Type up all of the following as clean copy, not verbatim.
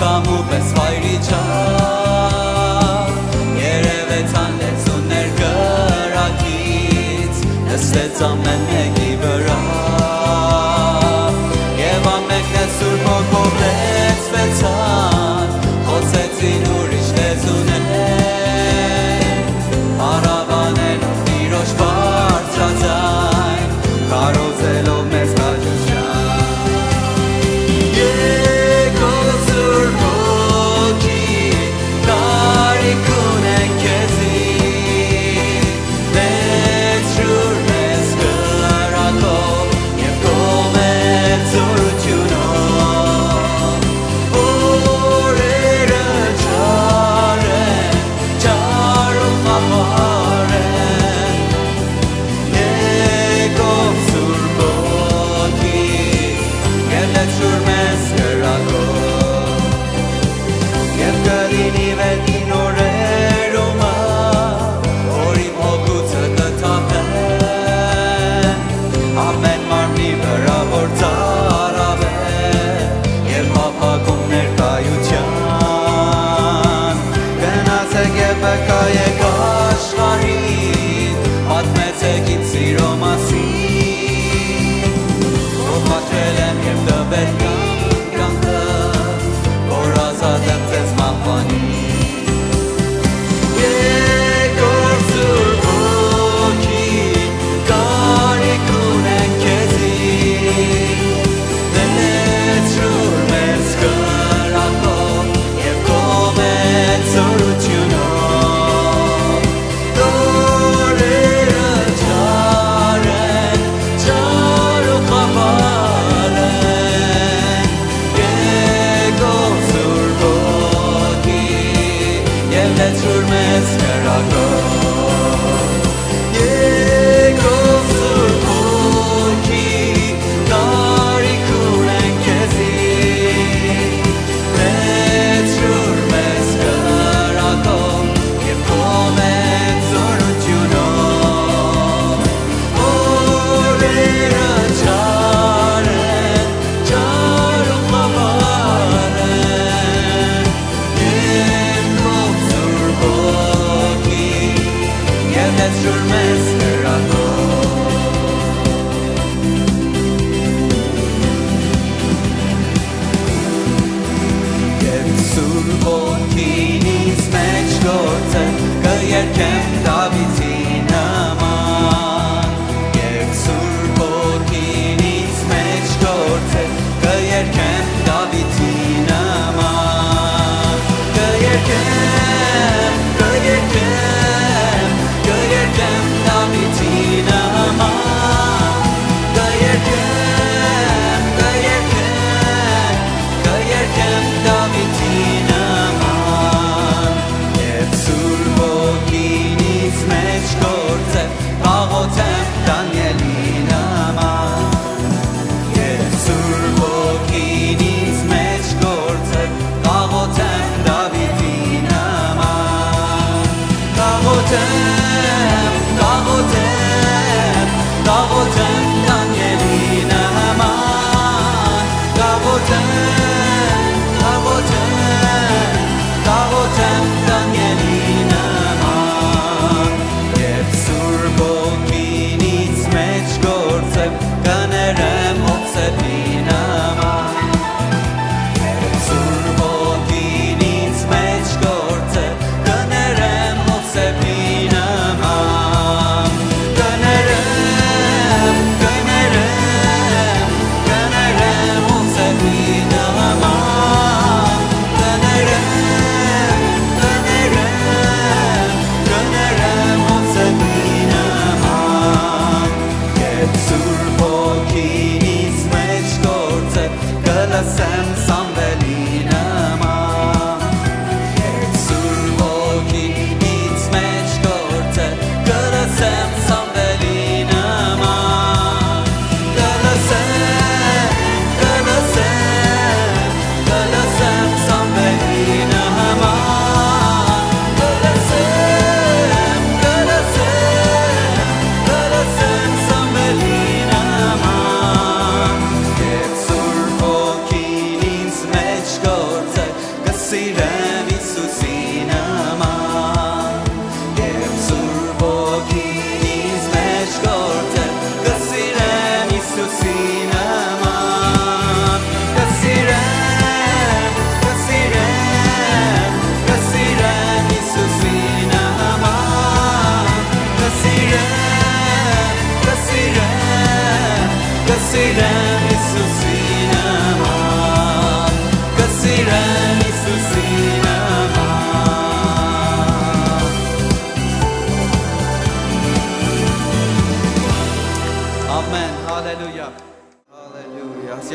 կամու պես վայրի չար երևեց անլեցուներ կրակից նստեց ամեն մեկի վրա և ամենքն է սուրբ հոգով լեցվեցան խոցեցին ուրիշ լեզուներ առավանելով Տիրոջ բարձրաձայն քարոզելով մեզ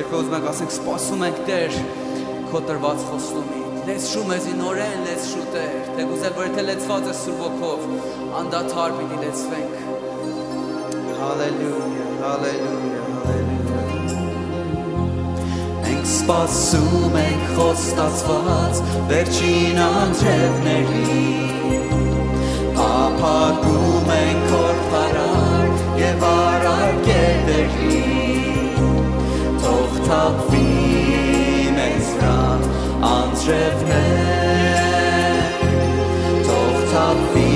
երբեք ուզում ենք ասենք սպասում ենք Տեր քո տրված խոստումի լեցշու մեզի նորեն լեցշու Տեր թեկուզ էլ որ եթե լեցված ես Սուրբ Ոգով անդադար պիտի լեցվենք Հալելույա հալելույա հալելույա Մենք սպասում ենք խոստացված վերջին անձրևների Ապագում ենք օրդարար և արար կետերի Թող թափվի մեզ վրա անձրևներ Թող թափվի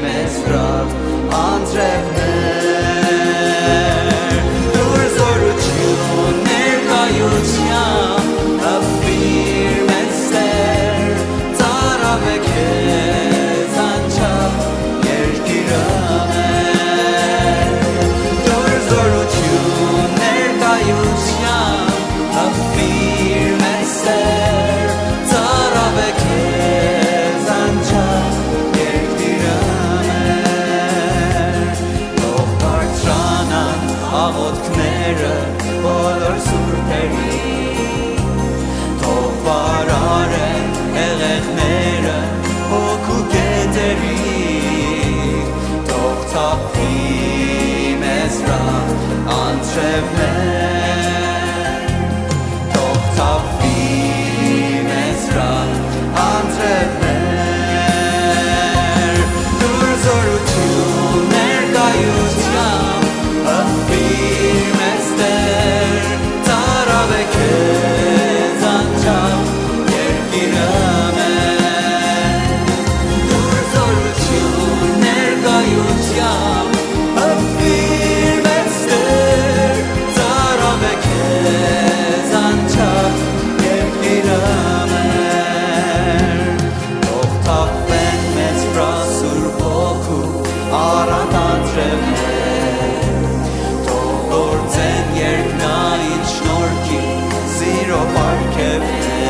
մեզ վրա անձրևներ Դուր զորություն ներկայությամբ հպվիր մեզ Տեր ծարավ է քեզ անչափ երկիրը մեր Դուր զորություն ներկայությամբ հպվիր մեզ Տեր ծարավ է քեզ անչափ երկիրը մեր Թող բարձրանան աղոթքները բոլոր սուրբերի Թող բարարեն հեղեղները հոգու կետերի Թող թափվի մեզ վրա անձրևներ Թող թափվի մեզ վրա անձրևներ Դուր զորություն ներկայությամբ հպվիր մեզ Տեր ծարավ է քեզ անչափ երկիրը մեր Դուր զորություն ներկայությամբ հպվիր մեզ Տեր ծարավ է քեզ անչափ երկիրը մեր Թող թափվեն մեզ վրա Սուրբ Հոգու առատ անձրևներ Թող գործեն երկնային շնորհքի սիրո պարգևներ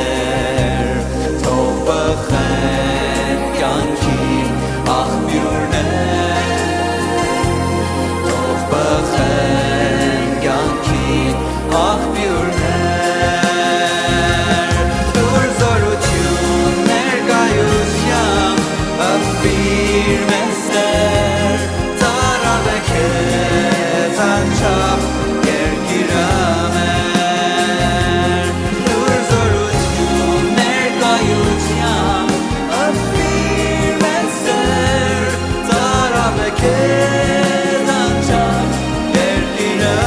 Թող բխեն կյանքի աղբյուրներ Թող բխեն կյանքի աղբյուրներ Դուր զորություն ներկայությամբ հպվիր մեզ Տեր ծարավ է քեզ անչափ երկիրը մեր Դուր զորություն ներկայությամբ հպվիր մեզ Տեր ծարավ է քեզ անչափ երկիրը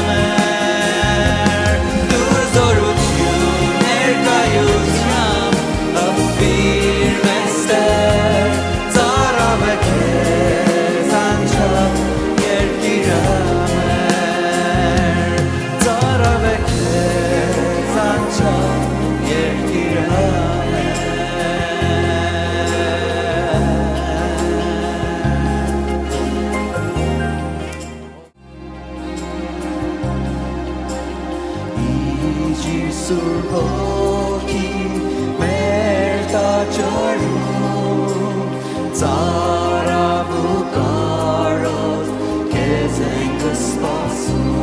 մեր Դուր զորություն ներկայությամբ հպվիր մեզ Տեր ծարավ է քեզ անչափ երկիրը մեր ծարավ է քեզ անչափ երկիրը Իջիր Սուրբ Հոգի մեր տաճարում ծարավ ու կարոտ քեզ ենք սպասում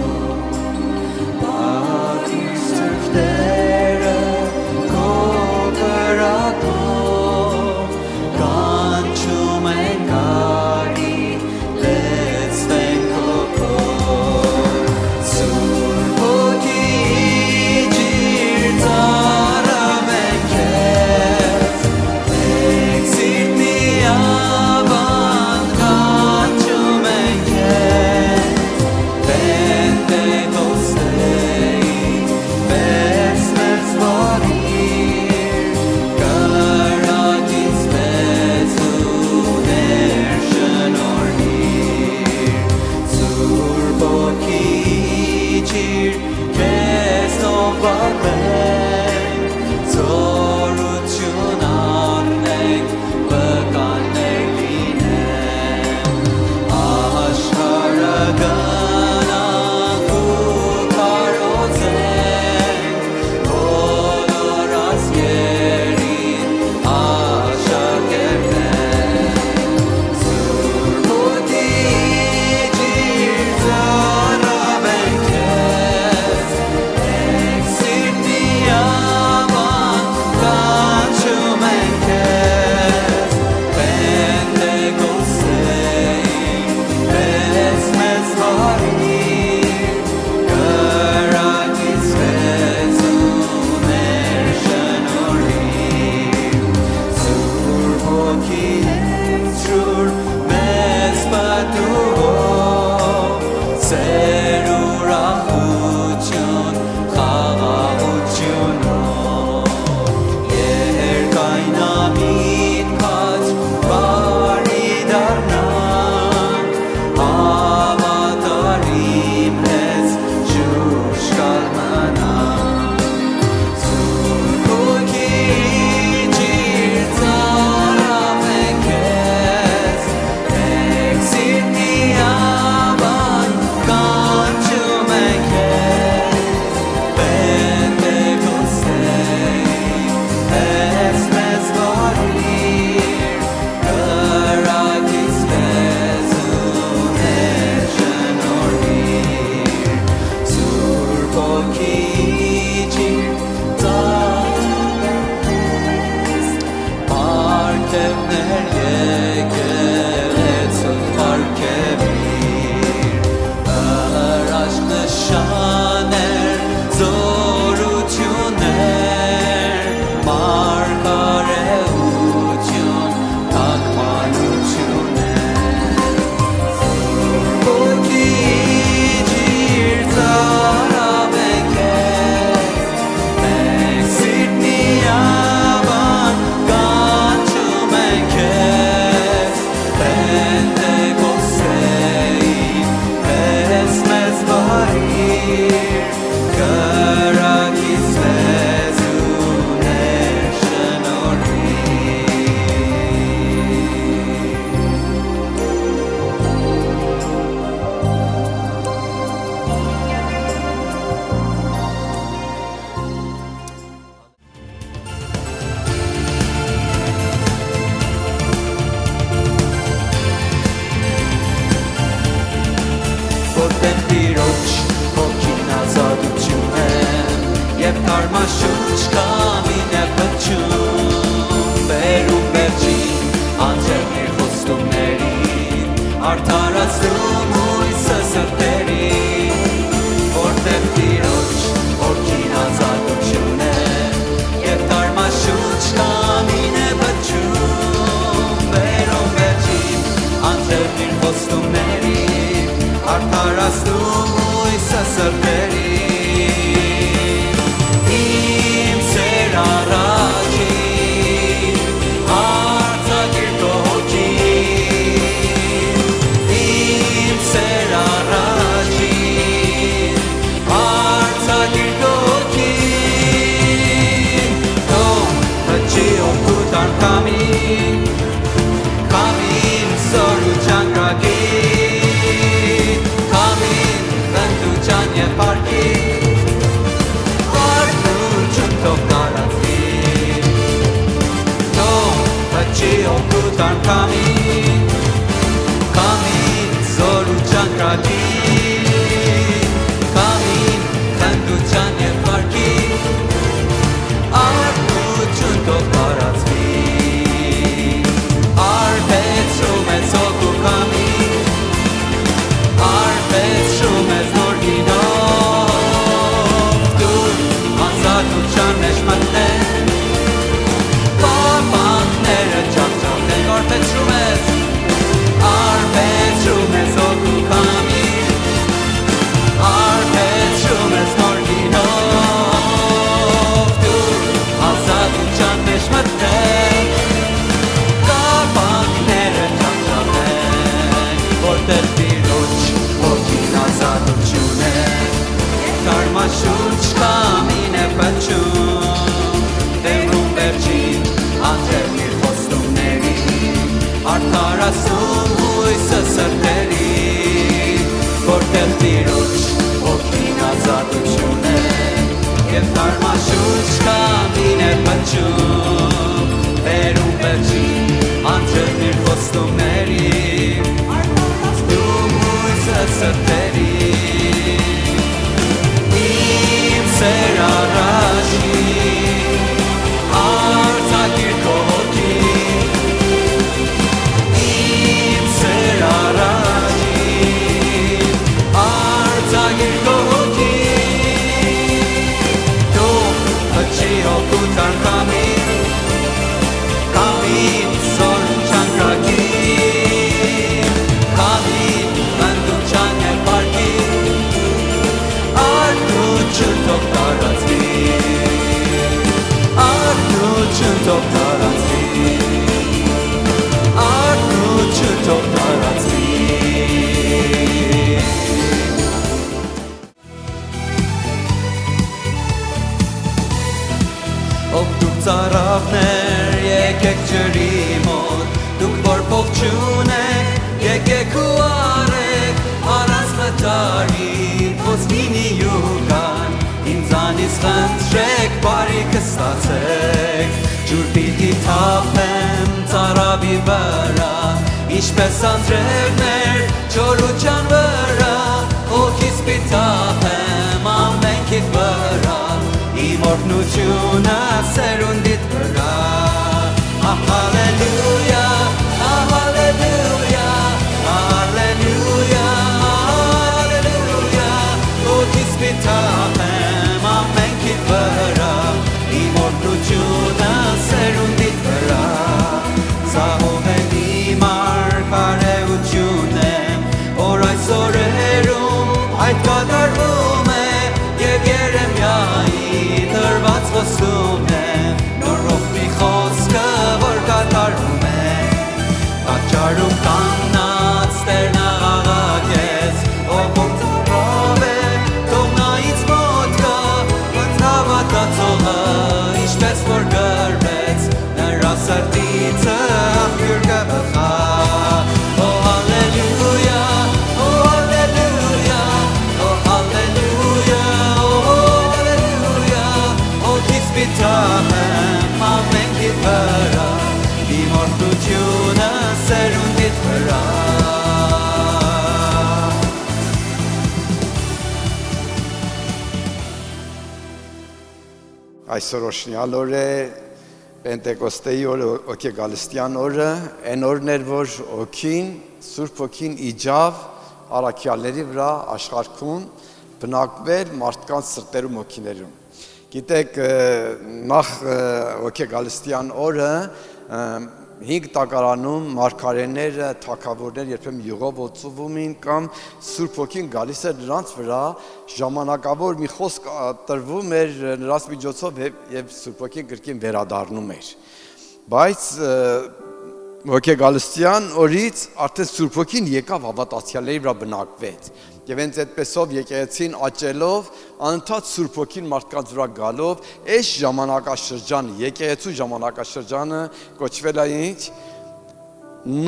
Պատիր Սուրբ Տերը քո կրակով կանչում ենք արի լեցվենք հոգով Սուրբ Հոգի իջիր ծարավ ենք քեզ Մեկ սիրտ միավ որտեղ Տիրոջ հոգին ազատություն է Եվ կարմաշուչ կամին է պտչում Բերում վերջին անձերն իր խոստումներին Արդարացնում հույսը սրտերին Որտեղ Տիրոջ հոգին ազատություն է Եվ կարմաշուչ կամին է պտչում Բերում վերջին անձերն իր խոստումներին Արդարացնում հույսը սրտերին Իմ սեր առաջին արձակիր քո հոգին Իմ սեր առաջին արձակիր քո հոգին Թող հջի օգուտ արկամին Քամին սոր ու ճանկրակին Քամին ընտուճան և պարկին Արդնություն թող տարածվի Թող հջի օգուտ արկամին Քամին սոր ու ճանկրակին Քամին ընտուճան և պարկին Արդնություն թող տարածվի Արբեցրում ես օգու քամին Արբեցրում ես նոր գինով Դուր անձատության մեջ մտնեն Պապանքները ճապճապեն Արբեցրում ես օգու քամին Արբեցրում ես նոր գինով Դուր անձատության մեջ մտնեն Կապանքները ճապճապեն Որտեղ Տիրոջ հոգին ազատություն է Կարմաշուչ կամին է պտչում Դերում վերջին անձերն իր խոստումներին Արդարացնում հույսը սրտերին Որտեղ Տիրոջ հոգին ազատություն է Եվ կարմաշուչ կամին է պտչում Դերում վերջին անձերն իր խոստումներին Արդարացնում հույսը սրտերին Իմ սեր առաջին արձակիր քո հոգին Իմ սեր առաջին արձակիր քո հոգին Թող հջի օգուտ արկամին Քամին սոր ճանկրակին Քամին ընտուճան և պարկին Արդնություն թող տարածվի Արդնություն թող տարածվի Արդնություն թող տարածվի Ով դուք ծարավներ եկեք ջրի մոտ Դուք որ փող չունեք եկեք ու արեք Առանց մտարի ոսկինի յուգան Ինձանից խնդրեք բարիքը ստացեք Ջուր պիտի թափեմ ծարավի վրա Ինչպես անձրևներ չորուչան վրա Հոգիս պիտափեմ ամենքիդ վրա Իմ օրհնությունը սերունդիդ վրա Հալելույա, հալելույա, հալելույա, հալելույա Հոգիս պիտափեմ ամենքիդ վրա Իմ օրհնությունը սերունդիդ վրա Սահով եմ իմ արքարեություն եմ Որ այս օրերում այդ կատարվում է Եվ Երեմիայի դրված խոսում է Նոր ռոհբի խոսքը որ կատարվում է Այսօր օշնյալ օր է Պենտեկոստեի օրը, Օգեգալստյան օրը, այն օրն էր, որ Օգին, Սուրբ Օգին իջավ առաքյալների վրա աշխարհում բնակվել մարդկանց սրտերում հոգիներում։ Գիտեք, նախ Օգեգալստյան օրը 5 տակարանում մարգարեները, թագավորներ երբեմն յուղով օծվում էին կամ Սուրբ Օգին գալիս էր նրանց վրա, ժամանակավոր մի խոսք տրվում էր նրանց միջոցով եւ Սուրբ Օգին գրքին վերադառնում էր։ Բայց Օգեգալստյան օրից արդեն Սուրբ Օգին եկավ հավատացյալների վրա բնակվեց։ Եվ հենց այդպեսով եկեղեցին աճելով, անընդհատ Սուրբ Օգին մարդկանց վրա գալով, այս ժամանակաշրջանը, եկեղեցու ժամանակաշրջանը կոչվել է ինչ?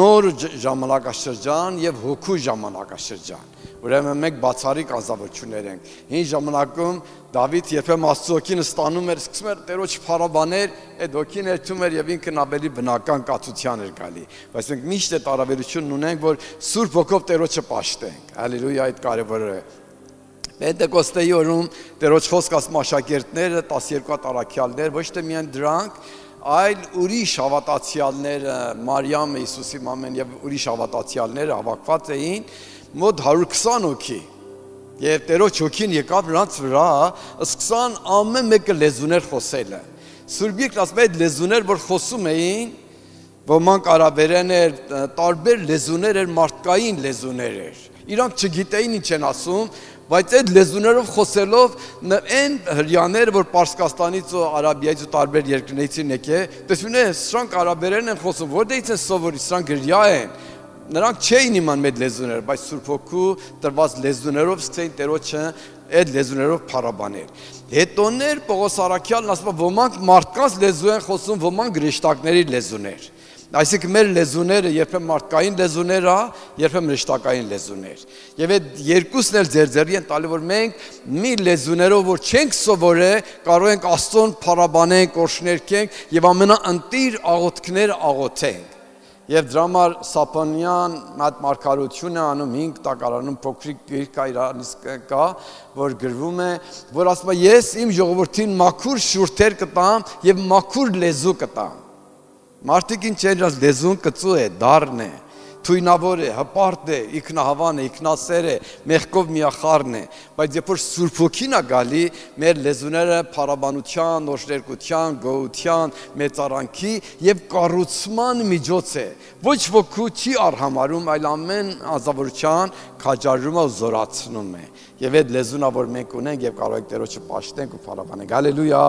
Նոր ժամանակաշրջան եւ հոգու ժամանակաշրջան։ Ուրեմն մենք բացառիկ անձնավորություններ ենք։ Հին ժամանակում Դավիթ երբեմն Աստծո օգին ստանում էր, սկսում էր Տերոջ փառաբաներ, այդ օգին երթում էր եւ ինքն ավելի բնական կացության էր գալի։ Բայց մենք միշտ այդ առավելությունն ունենք, որ Սուրբ Հոգով Տերոջը պաշտենք։ Հալելույա, այդ կարևոր է։ Պենտեկոստեի օրում Տերոջ խոսք ասում աշակերտները, 12 առաքյալներ, ոչ թե միայն դրանք, այլ ուրիշ հավատացյալները, Մարիամը, Հիսուսի մամեն եւ ուրիշ հավատացյալները հավաքված էին մոտ 120 հոգի։ Եվ Տերոջ հոգին եկավ նրանց վրա, սկսան ամեն մեկը լեզուներ խոսելը։ Սուրբ Գիրքն ասում է այդ լեզուներ, որ խոսում էին, ոմանք արաբերեն էր, տարբեր լեզուներ էր, մարդկային լեզուներ էր։ Իրանք չգիտեին ինչ են ասում, բայց այդ լեզուներով խոսելով այն հрьяաները, որ Պարսկաստանից ու Արաբիայից ու տարբեր երկրներից են եկել, տեսնում են, սրանք արաբերեն են խոսում, որտեղից են սովորի, սրանք հрья են։ Նրանք չէին իմանում այդ լեզուները, բայց Սուրբ Հոգու տրված լեզուներով սկսեցին Տերոջը այդ լեզուներով փառաբանել։ Հետոներ Պողոս առաքյալն ասում է, ոմանք մարդկանց լեզու են խոսում, ոմանք հրեշտակների լեզուներ։ Այսինքն մեր լեզուները երբեմն մարդկային լեզուներ է, երբեմն հրեշտակային լեզուներ։ Եվ այդ երկուսն էլ ձեր են տալի, որ մենք մի լեզուներով որ չենք սովորել, կարող ենք Աստծուն փառաբանենք, օրհներգենք եւ ամենաընտիր աղոթքներ աղոթենք։ Եվ դրա համար Սապոնյան այդ մարգարությունը անում 5 տակարանում փոքրիկ գիրք իրանից կա, որ գրվում է, որ ասում է ես իմ ժողովրդին մաքուր շուրթեր կտամ եւ մաքուր լեզու կտամ։ Մարդիկ ինչ են լեզուն կծու է, դառն է, թույնավոր է, հպարտ է, ինքնահավան է, ինքնասեր է, մեղքով միախառն է, բայց երբ որ Սուրբ Հոգին է գալի, մեր լեզուները փառաբանության, օրհներգության, գոհության, մեծարանքի եւ կառուցման միջոց է։ Ոչ ոք չի արհամարում, այլ ամեն ազնվորության քաջարում ու զորացնում է։ Եվ այդ լեզունը, որ մենք ունենք եւ կարող ենք Տերոջը պաշտենք ու փառաբանենք։ Հալելույա։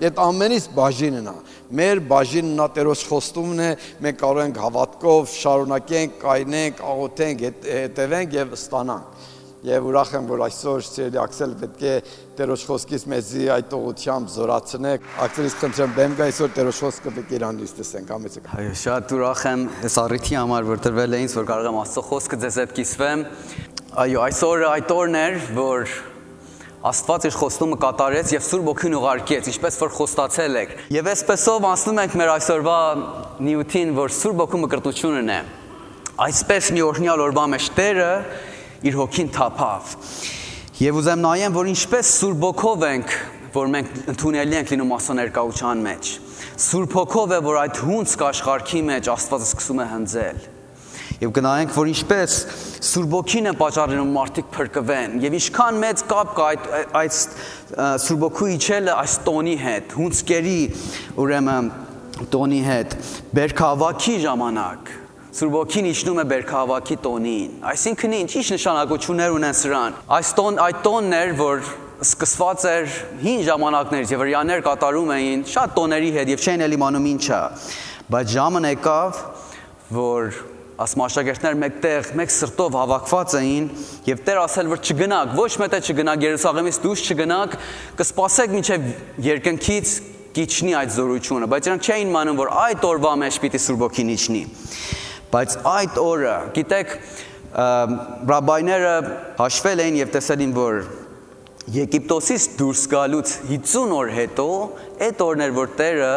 Այդ ամենից բաժինն է։ Մեր բաժինն է Տերոջ խոստումն է, մենք կարող ենք հավատքով շարունակենք, կայնենք, աղոթենք, հետևենք եւ ստանանք։ Եվ ուրախ եմ, որ այսօր սիրելի Աքսել պետք է Տերոջ խոսքից մեզի այդ ուղղությամբ զորացնեք։ Աքսելից խնդրեմ բեմ գա այսօր Տերոջ խոսքը պետք է իրանից տեսենք, համեցեք։ Այո, շատ ուրախ եմ այս առիթի համար, որ տրվել է ինձ, որ կարող եմ Աստծո խոսքը ձեզ հետ կիսվեմ։ Այո, այսօր այդ օրն էր, որ Աստված իր խոստումը կատարեց եւ Սուրբ Օգին ուղարկեց, ինչպես որ խոստացել եք։ Եվ այսպեսով անցնում ենք մեր այսօրվա նյութին, որ Սուրբ Օգու մկրտությունն է։ Այսպես մի օրհնյալ օրվա մեջ Տերը իր հոգին թափավ։ Եվ ուզեմ նայեմ, որ ինչպես Սուրբ Օգով ենք, որ մենք ընդունելի ենք լինում Աստծո ներկայության մեջ։ Սուրբ Օգով է, որ այդ հունձ աշխարհքի մեջ Աստվածը սկսում է հնձել։ Եվ գնայենք, որ ինչպես Սուրբ Օգին է պատճառում մարդիկ փրկվեն, եւ ինչքան մեծ կապ կա այդ Սուրբ Օգու իջելը այս տոնի հետ, հունձկերի ուրեմն տոնի հետ, բերքահավաքի ժամանակ Սուրբ Օգին իջնում է բերքահավաքի տոնին։ Այսինքն ինչ նշանակություններ ունեն սրան։ Այդ տոնն էր, որ սկսված էր հին ժամանակներից եւ հрьяաներ կատարում էին շատ տոների հետ եւ չէին էլ իմանում ինչա։ Բայց ժամը եկավ, որ աշակերտներ մեկտեղ մեկ սրտով հավաքված էին եւ Տեր ասել որ չգնաք, ոչ մետը չգնաք Երուսաղեմից դուրս չգնաք, կսպասեք մինչեւ երկնքից կիջնի այդ զորությունը, բայց նրանք չէին իմանում որ այդ օրվա մեջ պիտի Սուրբ Օգին իջնի։ Բայց այդ օրը, գիտեք, ռաբայները հաշվել էին եւ տեսել են որ Եգիպտոսից դուրս գալուց 50 օր հետո այդ օրն էր որ Տերը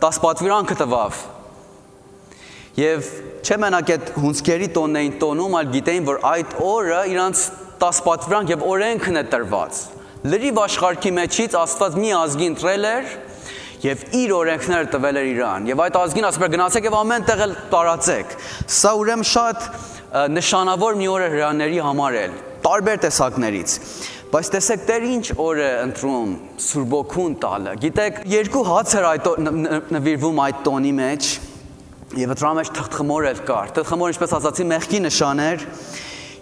10 պատվիրանք տվավ։ Եվ չէ մենակ այդ հունձկերի տոնն էին տոնում, այլ գիտեին, որ այդ օրը իրանց 10 պատվիրանք եւ օրենքն է տրված։ Լրիվ աշխարհի մեջից Աստված մի ազգի ընտրել էր եւ իր օրենքները տվել էր իրան։ Եվ այդ ազգին ասում էր գնացեք եւ ամեն տեղ էլ տարածեք։ Սա ուրեմն շատ նշանավոր մի օր է հրեաների համար էլ, տարբեր տեսակներից։ Բայց տեսեք Տեր ինչ օր է ընտրում Սուրբ Օգուն տալը։ Գիտեք, երկու հաց էր այդ նվիրվում այդ տոնի մեջ եւ դրա մեջ թղթխմոր էլ կար։ Թղթխմորը ինչպես ասացի մեղքի նշան էր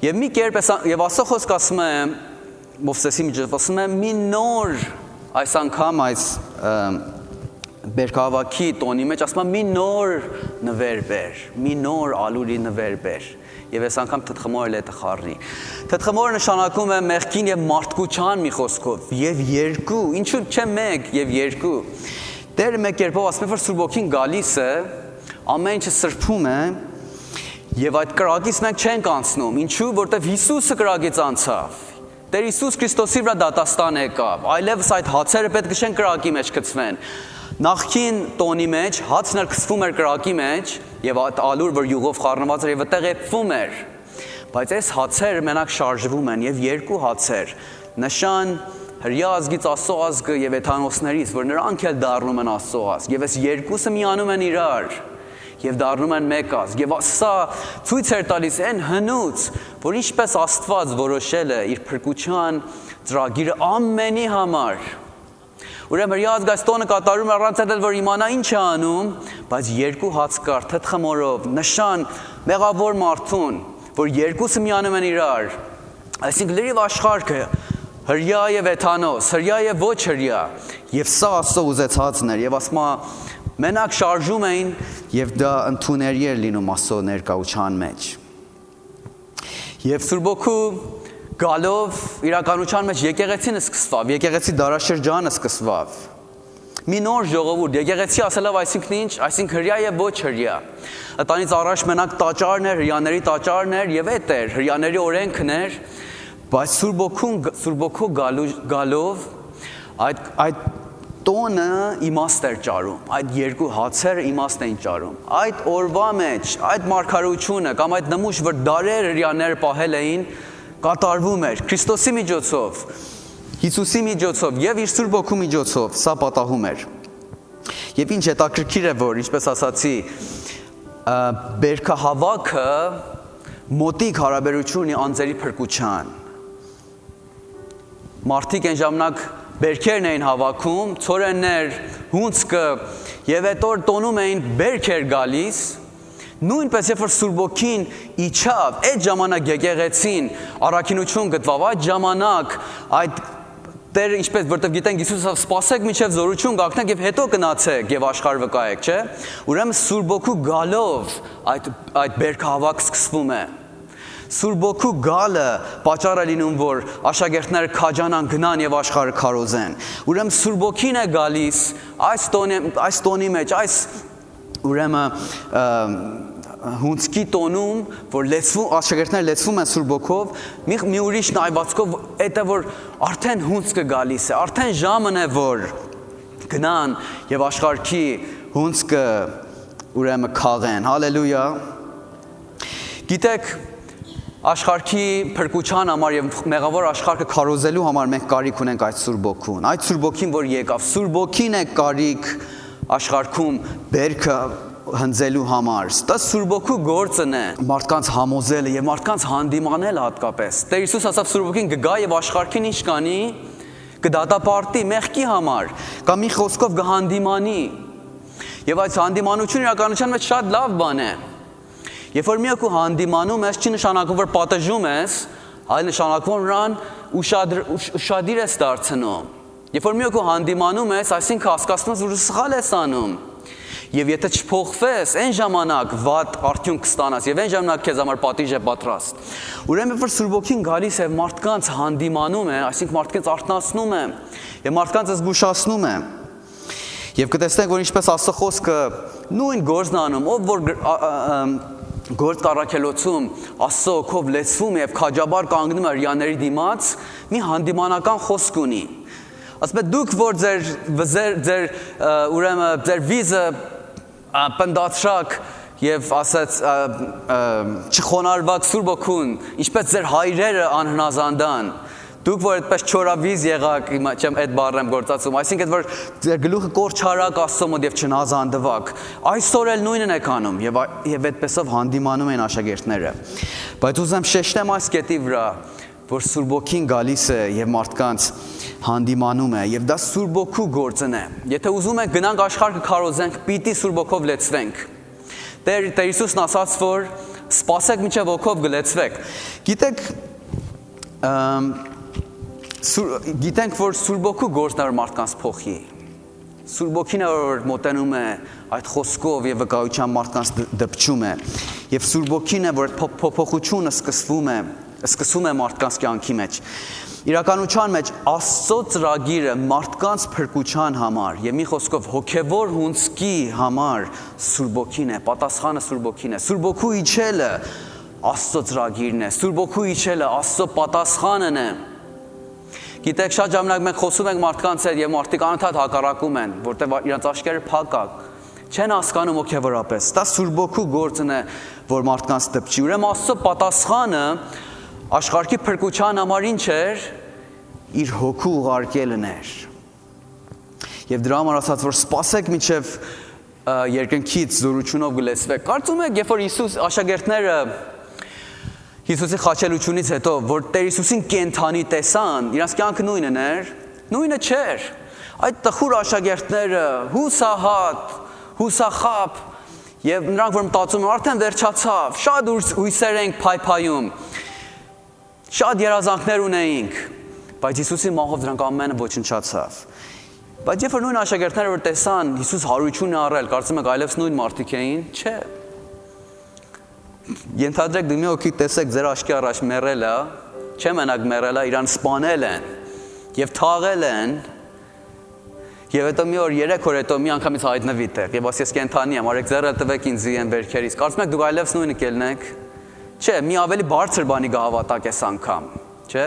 եւ մի կերպ եւ Աստծո խոսքը ասում է Մովսեսի միջոցով ասում է մի նոր այս անգամ այս Բերքահավաքի տոնի մեջ ասում է մի նոր նվեր բեր, մի նոր ալուրի նվեր բեր եւ այս անգամ թթխմորը լետը խառնի։ Թթխմորը նշանակում է մեղքին եւ մարդկության մի խոսքով եւ երկու, ինչու՞ չէ մեկ եւ երկու։ Տերը մեկ կերպով ասում է որ Սուրբ Օգին գալիս է, ամեն ինչը սրբում է եւ այդ կրակից մենք չենք անցնում։ Ինչու՞, որտեվ Հիսուսը կրակից անցավ։ Տեր Հիսուս Քրիստոսի վրա դատաստան եկավ, այլևս այդ հացերը պետք է չեն կրակի մեջ գցվեն։ Նախքին տոնի մեջ հացն էլ գցվում էր կրակի մեջ եւ այդ ալուր, որ յուղով խառնված էր եւ այդտեղ էփվում էր։ Բայց այս հացերը մենակ շարժվում են եւ երկու հացեր, նշան հրյա ազգից Աստծո ազգը եւ էթանոսներից, որ նրանք էլ դառնում են Աստծո ազգ եւ այս երկուսը միանում են իրար եւ դառնում են մեկ ազգ եւ սա ցույց էր տալիս այն հնուց, որ ինչպես Աստված որոշել է իր փրկության ծրագիրը ամենի համար։ Ուրեմն հրյա ազգը այս տոնը կատարում առանց այդ որ իմանա ինչ է անում, բայց երկու հաց կար թթխմորով, նշան մեղավոր մարդուն, որ երկուսը միանում են իրար։ Այսինքն լրիվ աշխարհը հրյա եւ էթանոս, հրյա եւ ոչ հրյա, եւ սա Աստծո ուզեցածն էր եւ ասма մենակ շարժում էին եւ դա ընդուների էր լինում Աստծո ներկայության մեջ։ Եվ Սուրբ Օգու գալով իրականության մեջ եկեղեցին սկսվավ, եկեղեցի դարաշրջանը սկսվավ։ Մի նոր ժողովուրդ, եկեղեցի ասելով այսինքն ինչ, այսինքն հրյա եւ ոչ հրյա։ Ատանից առաջ մենակ տաճարն էր, հրյաների տաճարն էր եւ այդ էր, հրյաների օրենքն էր, բայց Սուրբ Օգու գալով այդ տոնը իմաստ էր ճարում, այդ երկու հացերը իմաստ էին ճարում։ Այդ օրվա մեջ, այդ մարգարեությունը կամ այդ նմուշ, որ դարեր հրյաները պահել էին, կատարվում էր Քրիստոսի միջոցով, Հիսուսի միջոցով եւ իր Սուրբ Օգու միջոցով, սա պատահում էր։ Եվ ինչ հետաքրքիր է, որ ինչպես ասացի, բերքահավաքը մոտիկ հարաբերություն ունի անձերի փրկության։ Մարդիկ այն ժամանակ բերքերն էին հավաքում, ցորեններ, հունցքը եւ այդ օր տոնում էին բերքեր գալիս, նույնպես երբ որ Սուրբ Օգին իջավ, այդ ժամանակ եկեղեցին առաքինություն գտվավ, այդ ժամանակ այդ Տերը ինչպես որտեղ գիտենք Հիսուսը սպասեք մինչև զորություն գակնեք եւ հետո գնացեք եւ աշխարհ վկայեք, չէ՞։ Ուրեմն Սուրբ Օգու գալով այդ բերքահավաք սկսվում է։ Սուրբ Օգու գալը պատճառ է լինում, որ աշակերտները քաջանան գնան եւ աշխարհը քարոզեն։ Ուրեմն Սուրբ Օգին է գալիս այս տոնի մեջ, այս ուրեմն հունցքի տոնում, որ աշակերտները լեցվում են Սուրբ Օգով, մի ուրիշ նայվածքով, այդ է որ արդեն հունցքը գալիս է, արդեն ժամն է, որ գնան եւ աշխարհի հունցքը ուրեմն քաղեն։ Հալելույա։ Գիտեք, աշխարհի փրկության համար եւ մեղավոր աշխարհը քարոզելու համար մենք կարիք ունենք այդ Սուրբ Օգուն։ Այդ Սուրբ Օգին, որ եկավ, Սուրբ Օգին է կարիք աշխարհում բերքը հնձելու համար։ Դա Սուրբ Օգու գործն է մարդկանց համոզելը եւ մարդկանց հանդիմանելը հատկապես։ Տեր Հիսուս ասավ Սուրբ Օգին կգա եւ աշխարհին ինչ կանի, կդատապարտի մեղքի համար, կամ մի խոսքով կհանդիմանի։ Եվ այս հանդիմանությունը իրականության մեջ շատ լավ բան է։ Երբ որ մի օգու հանդիմանում ես, չի նշանակում որ պատժում ես, այլ նշանակում նրան ուշադիր ես դարձնում։ Երբ որ մի օգու հանդիմանում ես, այսինքն հասկացնում ես որ սխալ ես անում։ Եվ եթե չփոխվես, այն ժամանակ վատ արդյունք կստանաս եւ այն ժամանակ քեզ համար պատիժ է պատրաստ։ Ուրեմն որ Սուրբ Օգին գալիս է մարդկանց հանդիմանում է, այսինքն մարդկանց արթնացնում է եւ մարդկանց զգուշացնում է։ Եվ կտեսնեք որ ինչպես Աստծո խոսքը նույն գործն անում, ով որ գործ կառաքելոցում Աստծո օգով լեցվում եւ քաջաբար կանգնում է հրյաների դիմաց, մի հանդիմանական խոսք ունի։ Ասում է դուք որ ձեր ուրեմն ձեր վիզը պնդացրակ եւ ասած չխոնարհվակ Սուրբ Օգուն, ինչպես ձեր հայրերը անհնազանդան, Դուք որ այդպես չորավիզ եղաք, չեմ այդ բառը եմ գործածում, այսինքն որ ձեր գլուխը կորչարակ Աստծո մոտ եւ չնազանդվակ, այսօր էլ նույնն եք անում եւ այդպեսով հանդիմանում են աշակերտները։ Բայց ուզեմ շեշտեմ այս կետի վրա, որ Սուրբ Օքին գալիս է եւ մարդկանց հանդիմանում է եւ դա Սուրբ Օքու գործն է։ Եթե ուզում եք գնանք աշխարհը քարոզենք, պիտի Սուրբ Օքով լեցվենք։ Տեր Հիսուսն ասաց, որ սպասեք մինչև օքով գլեցվեք։ Գիտենք, որ Սուրբ Օքու գործն է որ մարդկանց փոխի։ Սուրբ Օքին է որ մոտենում է այդ խոսքով եւ վկայությամբ մարդկանց դպչում է։ Եվ Սուրբ Օքին է որ փոփոխությունը սկսում է մարդկանց կյանքի մեջ։ Իրականության մեջ Աստծո ծրագիրը մարդկանց փրկության համար եւ մի խոսքով հոգեվոր հունձքի համար Սուրբ Օքին է, պատասխանը Սուրբ Օքին է։ Սուրբ Օքու իջելը Աստծո ծրագիրն է, Սուրբ Օքու իջելը Աստծո պատասխանն է։ Գիտեք, շատ ժամանակ մենք խոսում ենք մարդկանց հետ եւ մարդիկ անընդհատ հակառակում են, որտեղ իրենց աչքերը փակակ չեն հասկանում հոգեվորապես։ Դա Սուրբ Օքու գործն է, որ մարդկանց դպչի։ Ուրեմն Աստծո պատասխանը աշխարհի փրկության համար ինչ էր, իր հոգու ուղարկելն էր։ Եվ դրա համար ասած, որ սպասեք մինչև երկնքից զորությունով գլեցվեք։ Կարծում եք, երբ որ Հիսուս աշակերտները Հիսուսի խաչելությունից հետո, որ Տեր Հիսուսին կենթանի տեսան, իրանց կյանքը նույնն էր, նույնը չէր։ Այդ տխուր աշակերտները հուսահատ, հուսախապ եւ նրանք որ մտածում են արդեն վերջացավ, շատ հույսեր ենք փայփայում, շատ երազանքներ ունեինք, բայց Հիսուսի մահով դրանք ամենը ոչնչացավ։ Բայց երբ որ նույն աշակերտները որ տեսան Հիսուս հարություն է առել, կարծում եք այլևս նույն մարդիկ էին, չէ։ Ենթադրեք դու մի օքի տեսեք ձեր աչքի առաջ մեռել է, չէ մենակ մեռել է, իրան սպանել են եւ թաղել են եւ հետո մի օր 3 օր հետո մի անգամից հայտնվի տեղ եւ ասես կենթանի եմ, արեք ձեռը տվեք ինձ են վերքերից։ Կարծում եք դուք այլևս նույնը կելնեք։ Չէ, մի ավելի բարձր բանի կհավատաք այս անգամ, չէ։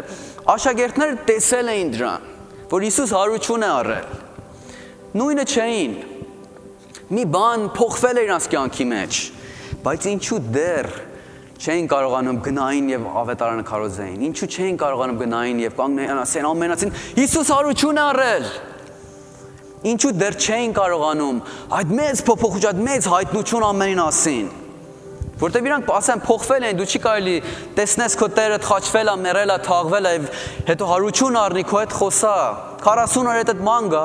Աշակերտները տեսել էին դրան, որ Հիսուս հարություն է առել։ Նույնը չէին։ Մի բան փոխվել է իրանց կյանքի մեջ, բայց ինչու դեռ չէին կարողանում գնային եւ ավետարանը քարոզեին։ Ինչու չէին կարողանում գնային եւ կանգնեին ասեն ամենացին Հիսուս հարություն է առել։ Ինչու դեռ չէին կարողանում այդ մեծ փոփոխություն, այդ մեծ հայտնություն ամենին ասին։ Որտեւ իրանք ասեն փոխվել են, դու չի կարելի տեսնես քո Տերդ խաչվել է, մեռել է, թաղվել է, հետո հարություն առնի քո հետ խոսա, 40 օր հետդ ման գա,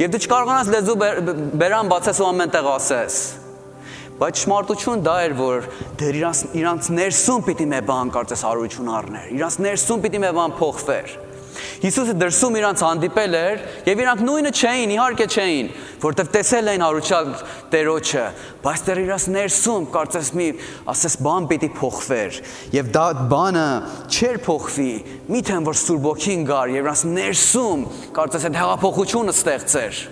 եւ դու չկարողանաս լեզու բերան բացես ու ամեն տեղ ասես։ Բայց ճշմարտություն դա էր, որ դեր իրանց ներսում պիտի մի բան կարծես հարություն առներ, իրանց ներսում պիտի մի բան փոխվեր։ Հիսուսը դրսում իրանց հանդիպել էր եւ իրանք նույնը չէին, իհարկե չէին, որտեվ տեսել էին հարության Տերոջը, բայց դեռ իրանց ներսում կարծես մի ասես բան պիտի փոխվեր եւ դա բանը չէր փոխվի, միթեն որ Սուրբ Օքին գար եւ իրանց ներսում կարծես այդ հեղափոխությունը ստեղծեր։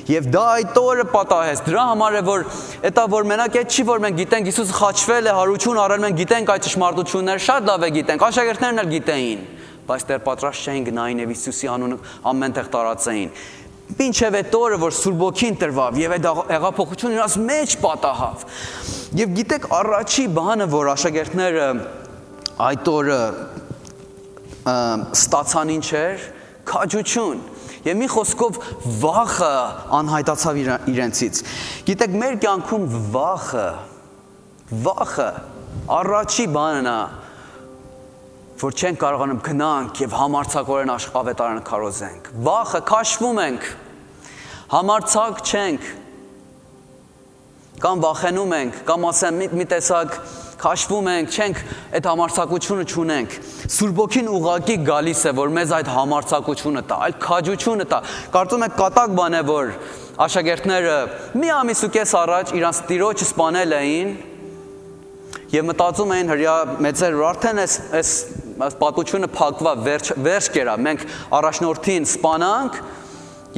Եվ դա այդ օրը պատահեց, դրա համար է որ էտա որ մենակ այդ չի որ մենք գիտենք Հիսուսը խաչվել է, հարություն առել, մենք գիտենք այդ ճշմարտությունները, շատ լավ է գիտենք, աշակերտներն էլ գիտեին, բայց դեռ պատրաստ չէին գնային եւ Հիսուսի անունը ամենտեղ տարածեին։ Մինչև այդ օրը որ Սուրբ Օքին տրվավ եւ այդ հեղափոխությունը իրանց մեջ պատահավ։ Եվ գիտեք առաջի բանը որ աշակերտները այդ օրը ստացան ինչ էր, քաջություն։ Եվ մի խոսքով վախը անհայտացավ իրենցից։ Գիտեք, մեր կյանքում վախը առաջի բանն է, որ չենք կարողանում գնանք եւ համարձակորեն ավետարանը քարոզենք։ Վախը քաշվում ենք, համարձակ չենք, կամ վախենում ենք, կամ ասեմ մի տեսակ քաշվում ենք, չենք այդ համարձակությունը չունենք։ Սուրբ Օքին ուղղակի գալիս է, որ մեզ այդ համարձակությունը տա, այլ քաջությունը տա։ Կարծում եք կատակ բան է, որ աշակերտները մի ամիս ու կես առաջ իրանց տիրոջը սպանել էին եւ մտածում էին հրյա մեծեր որ արդեն այս պատմությունը փակվա վերջ կերա, մենք առաջնորդին սպանանք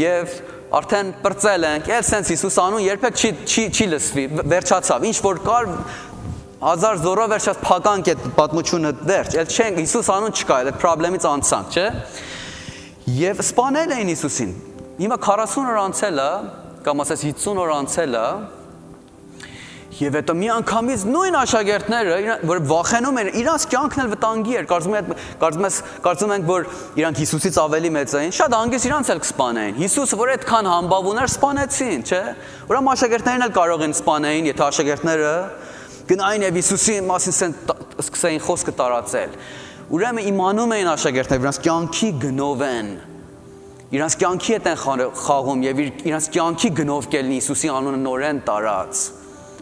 եւ արդեն պրծել ենք, էլ սենց Հիսուս անուն երբեք չի լսվի, վերջացավ, ինչ որ կար հազար զորով վերջաց փականք այդ պատմությունը վերջ, էլ չենք Հիսուս անուն չկա, այդ խնդրից անցանք, չէ։ Եվ սպանել էին Հիսուսին։ Հիմա 40 օր անցել է, կամ ասես 50 օր անցել է, եւ աշակերտները, աշակերտները, աշակերտները, աշակերտները, աշակերտները, աշակերտները, աշակերտները, աշակերտները, աշակերտները, աշակերտները, աշակերտները, աշակերտները, աշակերտները, աշակերտները, աշակերտները, աշակերտները, Եվ հետո մի անգամից նույն աշակերտները, որ վախենում են, իրանց կյանքն էլ վտանգի էր, կարծում ենք, որ իրանք Հիսուսից ավելի մեծ էին, շատ անգից իրանց էլ կսպանեին։ Հիսուսը, որ այդքան համբավ ուներ, սպանեցին, չէ՞։ Ուրեմն աշակերտներն էլ կարող են սպանեին, եթե աշակերտները գնային եւ Հիսուսի մասին սկսեին խոսքը տարածել։ Ուրեմն իմանում էին աշակերտները, իրանց կյանքի գնով են։ Իրանց կյանքի հետ են խաղում եւ իրանց կյանքի գնով կելնի Հիսուսի անունը նորեն տարած։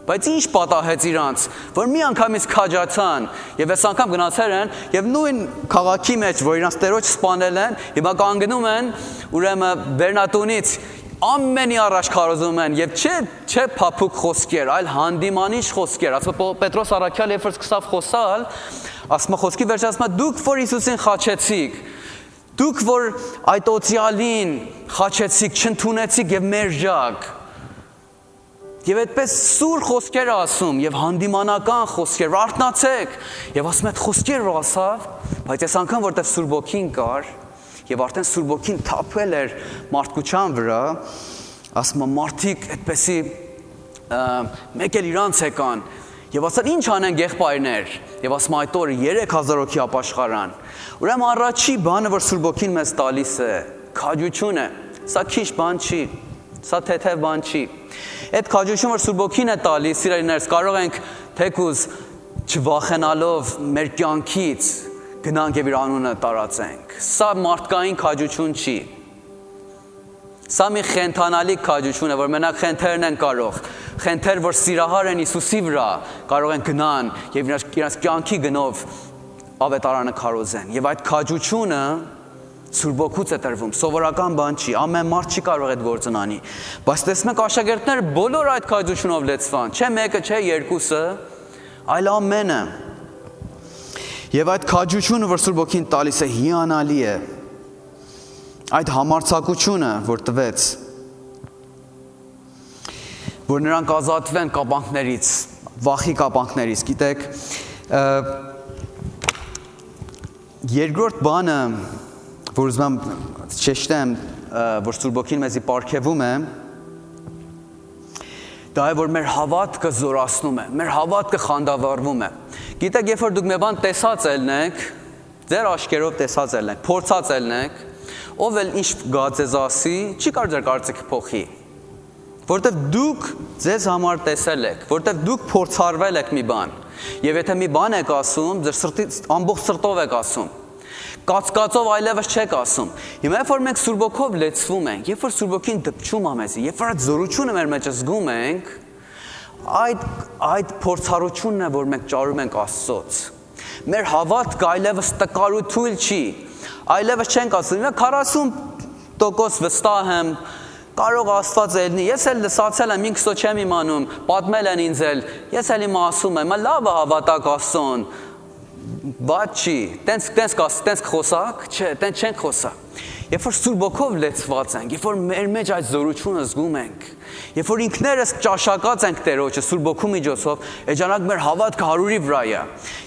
Բայց ինչ պատահեց իրանց, որ մի անգամից քաջացան եւ այս անգամ գնացել են եւ նույն քաղաքի մեջ, որ իրանց տերոջ սպանել են, հիմա կանգնում են ուրեմն Բեռնատունից ամենի առաջ քարոզում են եւ չէ փափուկ խոսքեր, այլ հանդիմանիչ խոսքեր։ Ասում Պետրոս առաքյալ երբ որ սկսավ խոսալ, ասում խոսքի վերջը ասում դուք որ Հիսուսին խաչեցիք, դուք որ այդ օծյալին խաչեցիք, չընդունեցիք եւ մերժաք։ Եվ այդպես սուր խոսքեր ասում եւ հանդիմանական խոսքեր, արթնացեք եւ ասում այդ խոսքերը ասավ, բայց այս անգամ որտեղ Սուրբ Ոգին կար եւ արդեն Սուրբ Ոգին թափել էր մարդկության վրա, ասում մարդիկ այդպեսի մեկ էլ իրանց եկան եւ ասան ինչ անեն եղբայրներ եւ ասում այդ օրը 3000 հոգի ապաշխարան։ Ուրեմն առաջի բանը որ Սուրբ Ոգին մեզ տալիս է քաջություն է, սա քիչ բան չի, սա թեթև բան չի։ Այդ քաջությունը որ Սուրբ Ոգին է տալիս, սիրելիներս, կարող ենք թեկուզ չվախենալով մեր կյանքից գնանք եւ իր անունը տարածենք։ Սա մարդկային քաջություն չի։ Սա մի խենթանալի քաջություն է, որ մենակ խենթերն են կարող, խենթեր, որ սիրահար են Հիսուսի վրա, կարող են գնան եւ իրենց կյանքի գնով ավետարանը քարոզեն։ Եվ այդ քաջությունը Սուրբ Ոգուց է տրվում, սովորական բան չի, ամեն մարդ չի կարող այդ գործն անի։ Բայց տեսնում եք աշակերտները բոլոր այդ քաջությունով լեցվան, չէ մեկը, չէ երկուսը, այլ ամենը։ Եվ այդ քաջությունը, որ Սուրբ Ոգին տալիս է, հիանալի է։ Այդ համարձակությունը, որ տվեց, որ նրանք ազատվեն կապանքներից, վախի կապանքներից, գիտեք, երկրորդ բանը, որ ուզում եմ շեշտեմ, որ Սուրբ Ոգին մեզի պարգևում է, դա է, որ մեր հավատքը զորացնում է, մեր հավատքը խանդավառվում է։ Գիտեք, երբ որ դուք մի բան տեսած ելնեք, ձեր աչքերով տեսած ելնեք, փորձած ելնեք, ով էլ ինչ գա ձեզ ասի, չի կարող ձեր կարծիքը փոխի։ Որտեվ դուք ձեզ համար տեսել եք, որտեվ դուք փորձարվել եք մի բան, եւ եթե մի բան եք ասում, ձեր սրտից ամբողջ սրտով եք ասում, կացկացով այլևս չեք ասում։ Հիմա երբ որ մենք Սուրբ Ոգով լեցվում ենք, երբ որ Սուրբ Ոգին դպչում է մեզ, երբ որ այդ զորությունը մեր մեջ զգում ենք, այդ փորձառությունն է, որ մենք ճարում ենք Աստծոց։ Մեր հավատքը այլևս տկար ու թույլ չի։ Այլևս չենք ասում, «Ես 40% վստահ եմ, կարող Աստված ելնի, ես էլ լսացել եմ, ինքս չեմ իմանում, պատմել են ինձ էլ, ես էլ իմ ասում եմ, լավ է հավատակ Աստծուն»։ Բայց չի, տենց խոսակ, չէ, տենց չենք խոսա։ Երբ որ Սուրբ Ոգով լեցված ենք, երբ որ մեր մեջ այդ զորությունը զգում ենք, երբ որ ինքներս ճաշակած ենք Տերոջը Սուրբ Ոգու միջոցով, էջանակ մեր հավատքը 100-ի վրա է։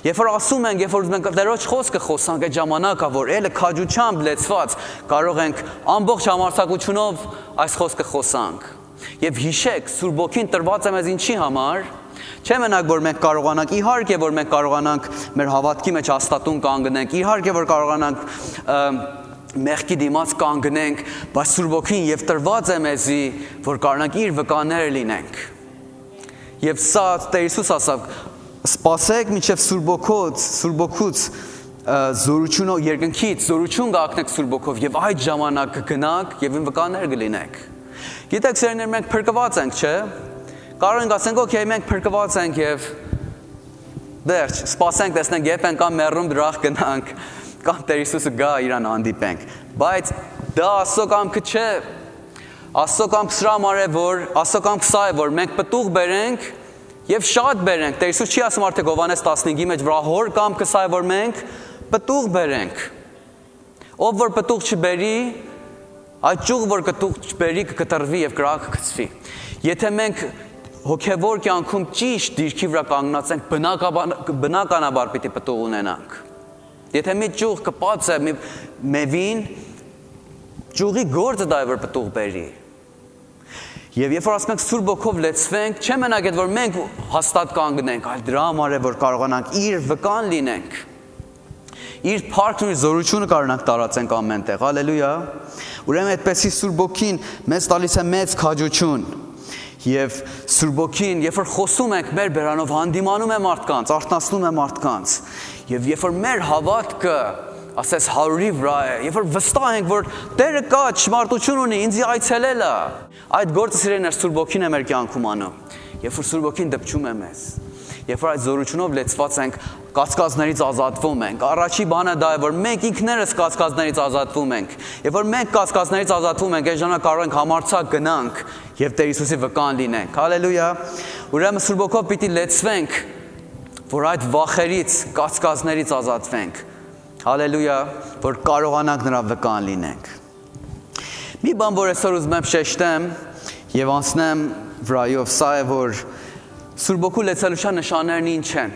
Երբ որ ասում ենք, երբ որ մենք Տերոջ խոսքը խոսանք, այդ ժամանակա, որ ելը քաջությամբ լեցված, կարող ենք ամբողջ համարձակությունով այս խոսքը խոսանք։ Եվ հիշեք, Սուրբ Ոգին տրված է մեզ ինչի համար։ Չէ մենակ որ մենք կարողանանք, իհարկե որ մենք կարողանանք մեր հավատքի մեջ հաստատուն կանգնենք, իհարկե որ կարողանանք մեղքի դիմաց կանգնենք, բայց Սուրբ Ոգին եւ տրված է մեզի, որ կարողանանք իր վկաները լինենք։ Եվ սա Տեր Հիսուս ասավ. «Սպասեք մինչև Սուրբ Ոգուց զորությունով երկնքից զորություն գակնեք Սուրբ Ոգով եւ այդ ժամանակ կգնաք եւ իմ վկաներ կլինեք»։ Գիտեք, սերներ, մենք փրկված ենք, չէ՞։ Կարող ենք ասենք, օքեյ, մենք փրկված ենք եւ վերջ, սպասենք, տեսնենք, երբ ենք կամ մեռում դրախ գնանք, կամ Տեր Հիսուսը գա իրան հանդիպենք։ Բայց դա Աստծո կամքը չէ։ Աստծո կամքը սրա համար է, որ Աստծո կամքը սա է, որ մենք պտուղ բերենք եւ շատ բերենք։ Տեր Հիսուս չի ասում արդեն Հովհաննես 15-ի մեջ, որ Հոր կամքը սա է, որ մենք պտուղ բերենք։ Ով որ պտուղ չբերի, այդ ճյուղը որ պտուղ չբերի կկտրվի եւ կրակը կծվի։ Եթե մենք հոգևոր կյանքում ճիշտ դիրքի վրա կանգնած ենք, բնականաբար պիտի պտուղ ունենանք։ Եթե մի ճյուղ կպած է մևին, ճյուղի գործը դա է որ պտուղ բերի։ Եվ երբ որ ասում ենք Սուրբ Ոգով լեցվենք, չէ մենակ այդ որ մենք հաստատ կանգնենք, այլ դրա համար է որ կարողանանք իր վկան լինենք։ Իր փառքն ու զորությունը կարողանանք տարածենք ամեն տեղ։ Հալելույա։ Ուրեմն այդպեսի Սուրբ Ոգին մեզ տալիս է մեծ քաջություն։ Եվ Սուրբ Ոգին, երբ որ խոսում ենք մեր բերանով, հանդիմանում է մարդկանց, արթնացնում է մարդկանց։ Եվ երբ որ մեր հավատքը ասես 100-ի վրա է, երբ որ վստահ ենք, որ Տերը կա, ճշմարտություն ունի, ինձ այցելել է, այդ գործը սիրելիներ Սուրբ Ոգին է մեր կյանքում անում։ Երբ որ Սուրբ Ոգին դպչում է մեզ, երբ որ այդ զորությունով լեցված ենք, կասկածներից ազատվում ենք։ Առաջի բանը դա է, որ մենք ինքներս կասկածներից ազատվում ենք։ Երբ որ մենք կասկածներից ազատվում ենք, այս ժամանակ կարող ենք համարձակ գնանք եւ Տեր Հիսուսի վկան լինենք։ Հալելույա։ Ուրեմն Սուրբ Ոգով պիտի լեցվենք, որ այդ վախերից, կասկածներից ազատվենք։ Հալելույա, որ կարողանանք նրա վկան լինենք։ Մի բան, որ այսօր ուզում եմ շեշտեմ եւ անցնեմ վրայով, սա է, որ Սուրբ Ոգու լեցելության նշաններն ինչ են։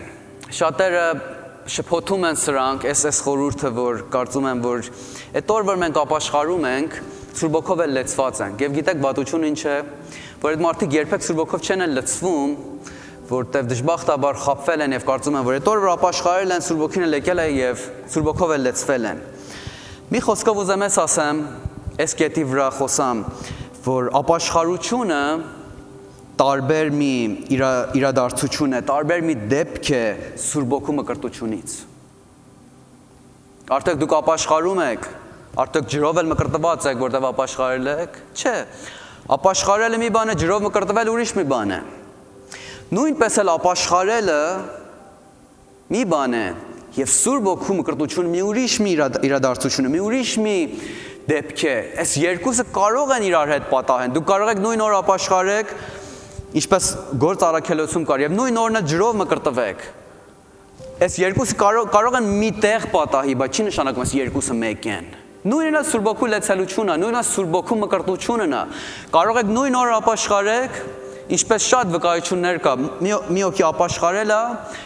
Շատերը շփոթում են սրանք, այս խորհուրդը, որ կարծում եմ, որ այդ օր, որ մենք ապաշխարում ենք, Սուրբ Ոգով էլ լեցված ենք։ Եվ գիտեք, վատությունը ինչ է, որ այդ մարդիկ երբեք Սուրբ Ոգով չեն լցվում, որտեղ դժբախտաբար խաբվել են եւ կարծում են, որ այդ օր, որ ապաշխարել են, Սուրբ Ոգին էլ եկել է եւ Սուրբ Ոգով էլ լեցվել են։ Մի խոսքով ուզեմ ասեմ, այս կետի վրա խոսամ, որ ապաշխարությունը տարբեր մի իրադարձություն է, տարբեր մի դեպք է Սուրբ Ոգու մկրտությունից։ Արդյոք դուք ապաշխարում եք, արդյոք ջրով էլ մկրտված եք, որտեղ ապաշխարել եք։ Չէ, ապաշխարելը մի բան է, ջրով մկրտվել ուրիշ մի բան է։ Նույնպես էլ ապաշխարելը մի բան է, եւ Սուրբ Ոգու մկրտությունը մի ուրիշ մի իրադարձություն է, մի ուրիշ մի դեպք է։ Այս երկուսը կարող են իրար հետ պատահեն։ Դուք կարող եք նույն օր ապաշխարեք, ինչպես գործ առաքելոցում կար, եւ նույն օրը ջրով մկրտվեք։ Այս երկուսը կարող են մի տեղ պատահի, բայց չի նշանակում այս երկուսը մեկ են։ Նույնն է Սուրբ Ոգու լեցելությունը, նույնն է Սուրբ Ոգու մկրտությունն է։ Կարող եք նույն օրը ապաշխարեք, ինչպես շատ վկայություններ կա, մի օքի ապաշխարել է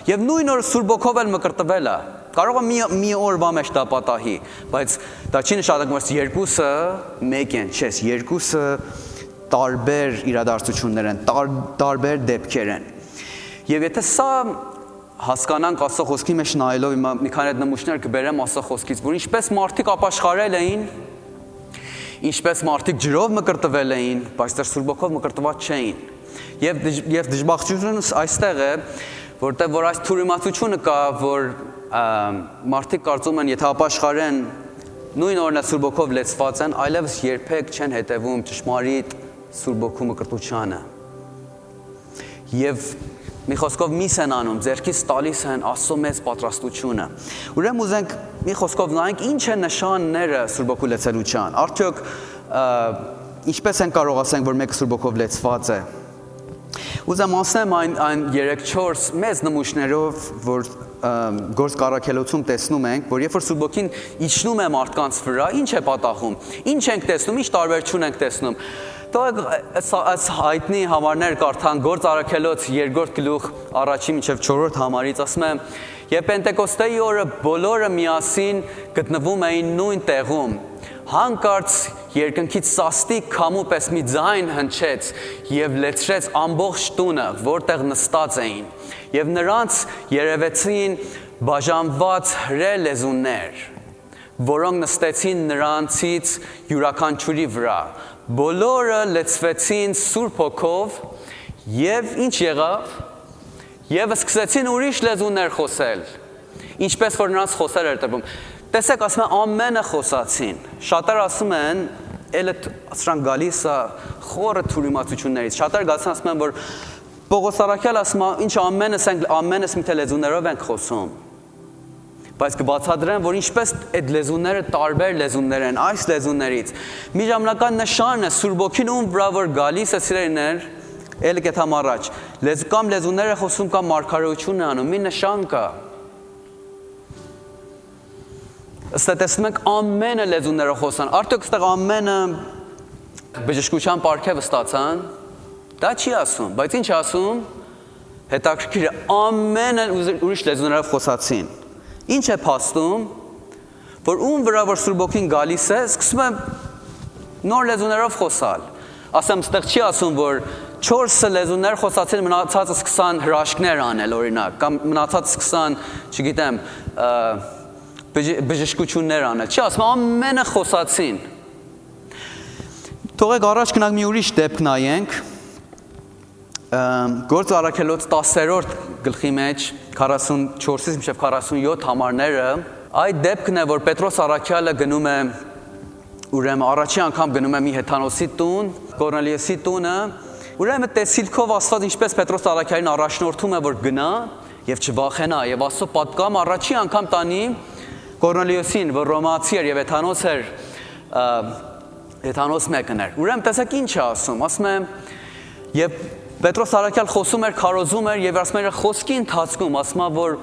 եւ նույն օրը Սուրբ Ոգով էլ մկրտվել է։ Կարող է մի օրվա մեջ դա պատահի, բայց դա չի նշանակում, որ երկուսը մեկ են, չէ, երկուսը տարբեր իրադարձություններ են, տարբեր դեպքեր են։ Եվ եթե սա հասկանանք Աստծո խոսքի մեջ նայելով, մի քանի այդ նմուշներ կբերեմ Աստծո խոսքից, որ ինչպես մարդիկ ապաշխարել էին, ինչպես մարդիկ ջրով մկրտվել էին, բայց դեռ Սուրբ Ոգով մկրտված չէին։ Եվ դժբախտությունն այստեղ է, որտեղ որ այս թյուրիմացությունը կա, որ մարդիկ կարծում են, եթե ապաշխարեն, նույն օրն Սուրբ Ոգով լեցված են, այլևս երբեք չեն հետևում ճշմարիտ Սուրբ Ոգու մկրտությանը։ Եվ մի խոսքով միս են անում, ձեռքից տալիս են Աստծո մեծ պատրաստությունը։ Ուրեմն ուզենք մի խոսքով նայենք ինչ են նշանները Սուրբ Ոգու լեցելության։ Արդյոք ինչպես են կարող ասենք, որ մեկը Սուրբ Ոգով լեցված է։ Ուզեմ ասեմ այն 3-4 մեծ նմուշներով, որ գործ առաքելոցում տեսնում ենք, որ երբ որ Սուրբ Ոգին իջնում է մարդկանց վրա, ինչ է պատահում։ Ինչ ենք տեսնում, ինչ տարբերություն ենք տեսնում։ Թող այս հայտնի համարներ կարդան գործ առաքելոց 2-րդ գլուխ 1-ից մինչև 4-րդ համարից, ասում է, երբ Պենտեկոստեի օրը բոլորը միասին գտնվում էին նույն տեղում, հանկարծ երկնքից սաստիկ քամու պես մի ձայն հնչեց եւ լեցրեց ամբողջ տունը, որտեղ նստած էին, եւ նրանց երևեցին բաժանված հրե լեզուներ, որոնք նստեցին նրանցից յուրաքանչյուրի վրա։ Բոլորը լեցվեցին Սուրբ Հոգով եւ ինչ եղավ։ Եվ սկսեցին ուրիշ լեզուներ խոսել, ինչպես որ նրանց խոսել էր տրվում։ Տեսեք, ասում են ամենը խոսացին։ Շատերը ասում են, էլը սրանք գալիս է խորը թյուրիմացություններից։ Շատերը գալիս ասում են, որ Պողոս առաքյալը ասում է, ինչ ամենս մի լեզուներով ենք խոսում։ Բայց կբացատրեմ, որ ինչպես այդ լեզուները տարբեր լեզուներ են, այս լեզուներից։ Մի ժամանական նշան է Սուրբ Ոգին ում վրա որ գալիս է սիրելիներ, էլ կեթամ առաջ, կամ լեզուները խոսում կամ մարգարեություն է անում, մի նշան կա։ Ըստ տեսնում ենք ամենը լեզուները խոսան, արդյոք ստեղ ամենը բժշկության պարգևը ստացան, դա չի ասում, բայց ինչ ասում, հետաքրքիր ամենը ուրիշ լեզուներով խոսացին։ Ինչ է փաստում, որ ում վրա որ Սուրբ Ոգին գալիս է, սկսում է նոր լեզուներով խոսալ։ ասեմ, ստեղ չի ասում, որ 4 լեզուներ խոսացին, մնացածը 20 հրաշքներ անել, օրինակ, կամ մնացածը 20, չգիտեմ, բժշկություններ անել։ Չի ասում, ամենը խոսացին։ Թողեք առաջ գնանք մի ուրիշ դեպք նայենք։ Գործ առաքելոց 10-րդ գլխի մեջ 44-ից մինչև 47 համարները, այդ դեպքն է, որ Պետրոս առաքյալը գնում է, ուրեմն առաջի անգամ գնում է մի հեթանոսի տուն, Կորնելիոսի տունը, ուրեմն տեսիլքով Աստված ինչպես Պետրոս առաքյալին առաջնորդում է, որ գնա եւ չվախենա, եւ Աստծո պատգամ առաջի անգամ տանի Կորնելիոսին, որ ռոմացի էր եւ հեթանոս էր, հեթանոս մեկն էր։ Ուրեմն տեսեք ինչ է ասում, ասում է եւ Պետրոս առաքյալ խոսում էր, քարոզում էր եւ ասում էր խոսքի ընթացքում, ասում է, որ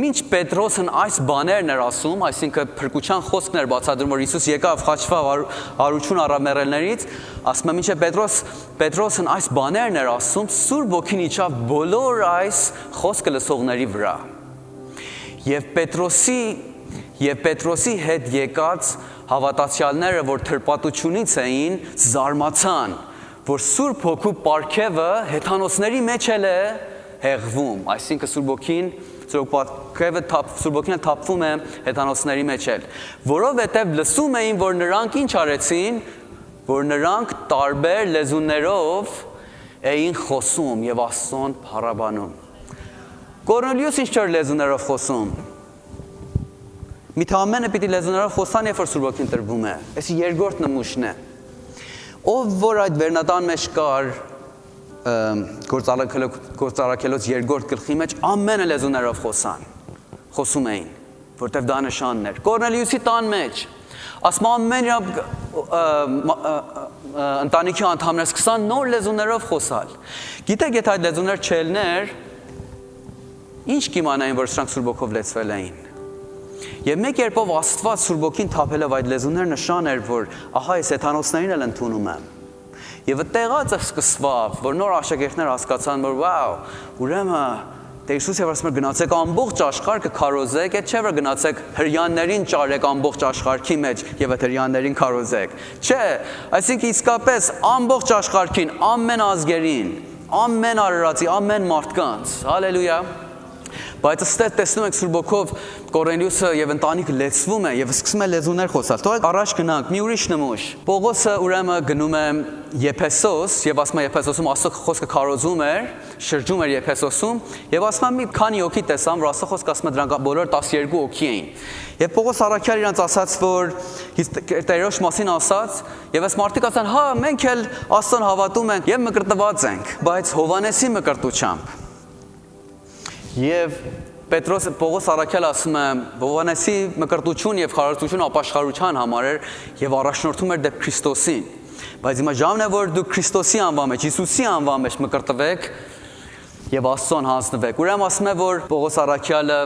մինչ Պետրոսն այս բաներն էր ասում, այսինքն փրկության խոսքն էր բացատրում, որ Հիսուս եկավ, խաչվավ, արություն առավ մեռելներից, ասում է մինչ Պետրոսն այս բաներն էր ասում, Սուրբ Ոգին իջավ բոլոր այս խոսքը լսողների վրա։ Եվ Պետրոսի հետ եկած հավատացյալները, որ թրպատությունից էին, զարմացան, որ Սուրբ Հոգու պարգևը հեթանոսների մեջ էլ է հեղվում, այսինքն Սուրբ Հոգին թափվում է հեթանոսների մեջ էլ, որովհետև լսում էին, որ նրանք ինչ արեցին, որ նրանք տարբեր լեզուներով էին խոսում եւ Աստծուն փառաբանում։ Կորնելիոս ինչ չէր լեզուներով խոսում։ Միթե ամենը պիտի լեզուներով խոսան, երբ որ Սուրբ Հոգին տրվում է։ Այսի երկրորդ նմուշն է։ Ով որ այդ վերնատան մեջ կար գործարաքելոց երկրորդ գլխի մեջ ամենը լեզուներով խոսում էին, որտեղ դա նշանն էր։ Կորնելիոսի տան մեջ, ասում ամեն ընտանիքի անդամներս 20 նոր լեզուներով խոսալ։ Գիտեք, եթե այդ լեզուներ չելներ, ինչ կիմանային, որ սրանք Սուրբ Հոգով լեցվել էին։ Եվ մեկ երբով Աստված Սուրբ Ոգին թափելով այդ լեզուներ նշան էր, որ ահա այս հեթանոսներին էլ ընդունում եմ։ Եվ այդտեղած սկսվավ, որ նոր աշակերտներ հասկացան, որ վաու, ուրեմն Տեր Հիսուսը ասում է գնացեք ամբողջ աշխարհը քարոզեք, այդ չէ որ գնացեք հрьяաներին ճարեք ամբողջ աշխարհի մեջ եւ այդ հрьяաներին քարոզեք։ Չէ, այսինքն իսկապես ամբողջ աշխարհին, ամեն ազգերին, ամեն արարածի, ամեն մարդկանց։ Հալելույա։ Բայց այստեղ տեսնում ենք Սուրբ Հոգով Կորնելիոսը եւ ընտանիքը լեցվում է եւ սկսում է լեզուներ խոսալ։ Թող առաջ գնանք մի ուրիշ նմուշ։ Պողոսը ուրեմն գնում է Եփեսոս եւ ասում է Եփեսոսում Աստծո խոսքը քարոզում էր, շրջում էր Եփեսոսում եւ ասում է մի քանի հոգի տեսամ, որ Աստծո խոսքը ասում է դրանք բոլոր 12 հոգի էին։ Եվ Պողոս առաքյալը իրանց ասաց, որ Տերոջ մասին ասաց եւ այս մարդիկ ասան, հա, մենք էլ Աստծուն հավատում ենք եւ մկրտված ենք, բայց Հովանեսի մկրտությամբ։ Եվ Պողոս առաքյալը ասում է, Հովանեսի մկրտություն եւ խարարություն ապաշխարության համար էր եւ առաջնորդում էր դեպ Քրիստոսին։ Բայց հիմա ժամն է, որ դուք Քրիստոսի անվան մեջ, Հիսուսի անվան մեջ մկրտվեք եւ Աստծուն հանձնվեք։ Ուրեմն ասում է, որ Պողոս առաքյալը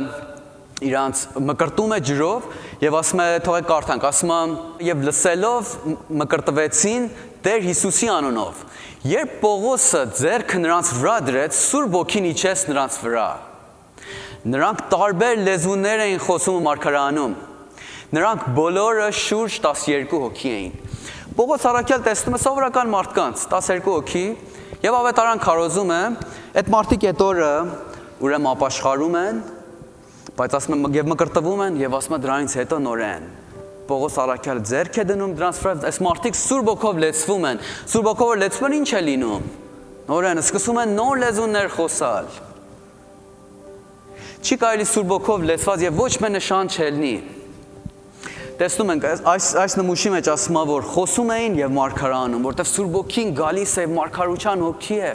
իրանց մկրտում է ջրով եւ ասում է, թողեք կարդանք, ասում է, եւ լսելով մկրտվեցին Տեր Հիսուսի անունով։ Երբ Պողոսը ձեռքը նրանց վրա դրեց, Սուրբ Ոգին իջեց նրանց վրա։ Նրանք տարբեր լեզուներ էին խոսում ու մարգարեանում։ Նրանք բոլորը շուրջ 12 հոգի էին։ Պողոս առաքյալ տեսնում է սովորական մարդկանց 12 հոգի եւ ավետարան քարոզում է, այդ մարդիկ այդ օրը ուրեմն ապաշխարում են, բայց ասում եմ եւ մկրտվում են եւ ասում է դրանից հետո նորեն։ Պողոս առաքյալը ձեռք է դնում դրանց վրա, այս մարդիկ Սուրբ Հոգով լեցվում են։ Սուրբ Հոգով լեցվում են, ինչ է լինում։ Նորեն սկսում են նոր լեզուներ խոսալ։ Չի կարելի Սուրբ Հոգով լեցված եւ ոչ մի նշան չելնի։ Տեսնում ենք այս նմուշի մեջ ասում է, որ խոսում էին եւ մարգարեանում, որտեղ Սուրբ Հոգին գալիս է եւ մարգարության հոգի է։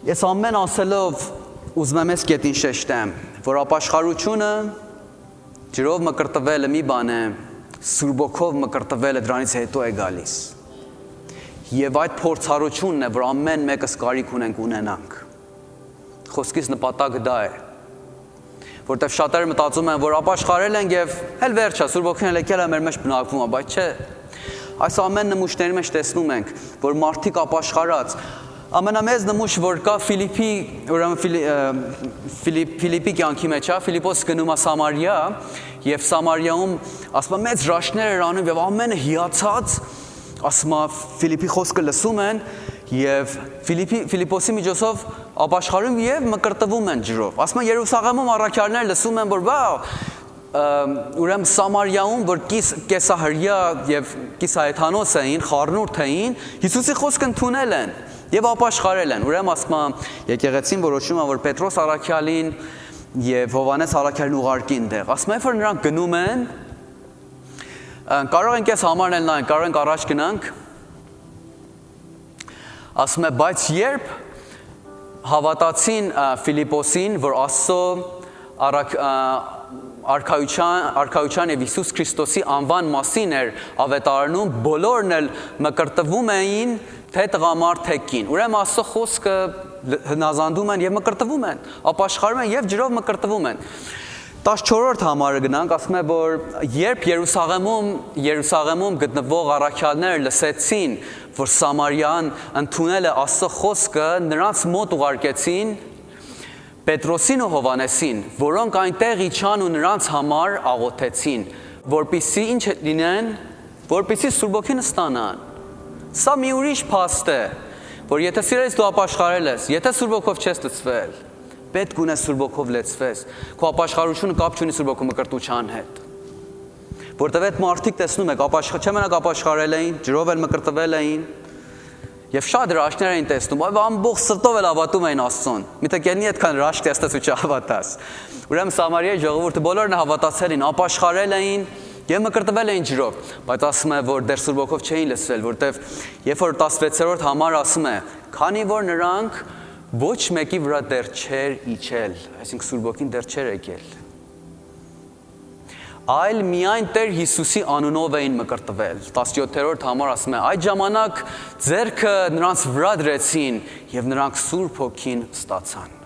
Ես ամեն ասելով ուզում եմ այս կետին շեշտեմ, որ ապաշխարությունը ջրով մկրտվելը մի բան է, Սուրբ Հոգով մկրտվելը դրանից հետո է գալիս։ Եվ այդ փորձառությունն է, որ ամեն մեկս կարիք ունենք ունենանք։ Խոսքից նպատակը դա է։ Որտեվ շատերը մտածում են, որ ապաշխարել են եւ հել վերջ է, Սուրբ Հոգին եկել է մեր մեջ բնակվում է, բայց չէ։ Այս ամեն նմուշների մեջ տեսնում ենք, որ մարդիկ ապաշխարած ամենամեծ նմուշ, որ կա Ֆիլիպի, ուրեմն Ֆիլիպի կյանքի մեջ է, Ֆիլիպոս գնում է Սամարիա եւ Սամարիայում ասում է մեծ հրաշքներ էր անում եւ ամենը հիացած ասում է Ֆիլիպի խոսքը լսում են եւ Ֆիլիպոսի միջոցով ապաշխարում եւ մկրտվում են ջրով։ Ասում է Երուսաղեմում առաքյալներ լսում են, որ վաու, ուրեմն Սամարիայում, որ կեսահրյա եւ կիսահեթանոս էին, խառնուրդ էին, Հիսուսի խոսքը ընդունել են եւ ապաշխարել են։ Ուրեմն ասում է եկեղեցին որոշում է, որ Պետրոս առաքյալին եւ Հովանես առաքյալին ուղարկին դեղ։ Ասում է, որ նրանք գնում են, կարող ենք այս համարն էլ նայենք, կարող ենք առաջ գնանք։ Ասում է, բայց երբ հավատացին Ֆիլիպոսին, որ Աստծո արքայության եւ Հիսուս Քրիստոսի անվան մասին էր ավետարանում, բոլորն էլ մկրտվում էին, թե տղամարդ թե կին։ Ուրեմն Աստծո խոսքը հնազանդում են եւ մկրտվում են, ապաշխարում են եւ ջրով մկրտվում են։ 14-րդ համարը գնանք, ասում է, որ երբ Երուսաղեմում գտնվող առաքյալները լսեցին, որ Սամարիան ընդունել է Աստծո խոսքը, նրանց մոտ ուղարկեցին Պետրոսին ու Հովանեսին, որոնք այնտեղ իջան ու նրանց համար աղոթեցին, որպեսզի ինչ լինեն, որպեսզի Սուրբ Ոգին ստանան։ Սա մի ուրիշ փաստ է, որ եթե սիրելիս դու ապաշխարել ես, եթե Սուրբ Ոգով չես լցվել, պետք ունես Սուրբ Ոգով լցվես, քո ապաշխարությունը կապ չունի Սուրբ Ոգու մկրտության հետ։ Որտեւ այդ մարդիկ տեսնում եք, չէ՞ մենակ ապաշխարել էին, ջրով էլ մկրտվել էին, եւ շատ հրաշքներ էին տեսնում, այլ ամբողջ սրտով էլ հավատում էին Աստծուն։ Միթե կենի այդքան հրաշք տեստես ու չհավատաս։ Ուրեմն Սամարիայի ժողովուրդը բոլորն հավատացել էին, ապաշխարել էին եւ մկրտվել էին ջրով, բայց ասում է, որ դեռ Սուրբ Ոգով չէին լցվել, որտեվ երբ որ 16-րդ համարը ասում է, քանի որ նրանք ոչ մեկի վրա դեռ չէր իջել, այսինքն Սուրբ Ոգին դեռ չէր եկել, այլ միայն Տեր Հիսուսի անունով էին մկրտվել։ 17-րդ համար ասում է, այդ ժամանակ ձեռքը նրանց վրա դրեցին եւ նրանք Սուրբ Հոգին ստացան։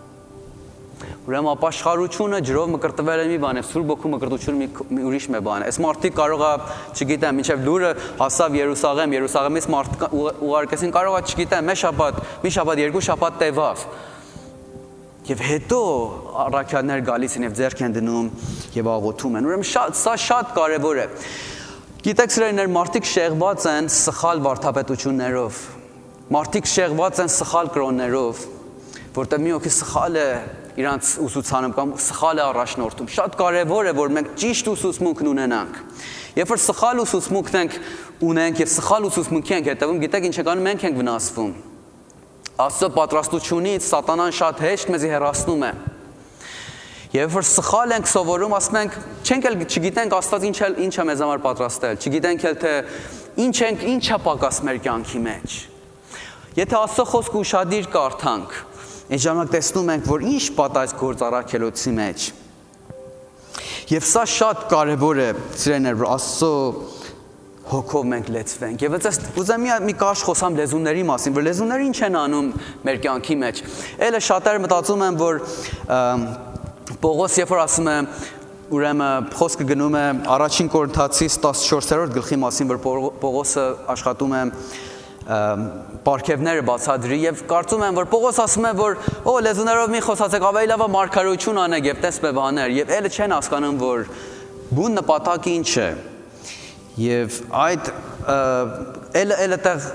Ուրեմն ապաշխարությունը ջրով մկրտվելը մի բան է, Սուրբ Ոգու մկրտությունը մի ուրիշ մի բան է։ Այս մարդիկ կարող է, չգիտեմ, մինչև լուրը հասավ Երուսաղեմ, Երուսաղեմից մարդ ուղարկեցին, կարող է, չգիտեմ, մի շաբաթ, երկու շաբաթ տևավ։ Եվ հետո առաքյալներ գալիս են եւ ձեռք են դնում եւ աղոթում են։ Ուրեմն սա շատ կարեւոր է։ Գիտեք սիրելիներ, մարդիկ շեղված են սխալ վարդապետություններով։ Մարդիկ շեղված են սխալ կրոններով, որտեղ մի հոգի սխալ է իրանց ուսուցանում կամ սխալ է առաջնորդում։ Շատ կարեւոր է, որ մենք ճիշտ ուսուցմունքն ունենանք։ Երբ որ սխալ ուսուցմունքն ունենք եւ սխալ ուսուցմունքի ենք հետևում, գիտեք ինչ եկանում, մենք ենք վնասվում։ Աստծո պատրաստությունից սատանան շատ հեշտ մեզի հեռացնում է։ Երբ որ սխալ ենք սովորում, ասում ենք, չգիտենք Աստված ինչ է մեզ համար պատրաստել, չգիտենք էլ թե ինչ է պակաս մեր կյանքի մեջ։ Եթե Աստծո խոսքը ուշադիր կարդանք, այն ժամանակ տեսնում ենք, որ ինչ պատահեց գործ առաքելոցի մեջ։ Եվ սա շատ կարևոր է, սիրելիներ, որ Աստծո հոգով մենք լեցվենք։ Եվ ես ուզեմ մի կաշ խոսամ լեզուների մասին, որ լեզուները ինչ են անում մեր կյանքի մեջ։ Էլը շատերը մտածում են, որ Պողոս երբ որ ասում է, ուրեմն խոսքը գնում է առաջին Կորինթացիս 14-րդ գլխի մասին, որ Պողոսը աշխատում է պարգևները բացադրի եւ կարծում եմ, որ Պողոս ասում է, որ լեզուներով մի խոսացեք, ավելի լավ է մարգարեություն անեք եւ տեսնե բաներ, եւ էլը չեն հասկանում, որ բուն նպատակը ինչ է։ Եվ այդ էլը տեղ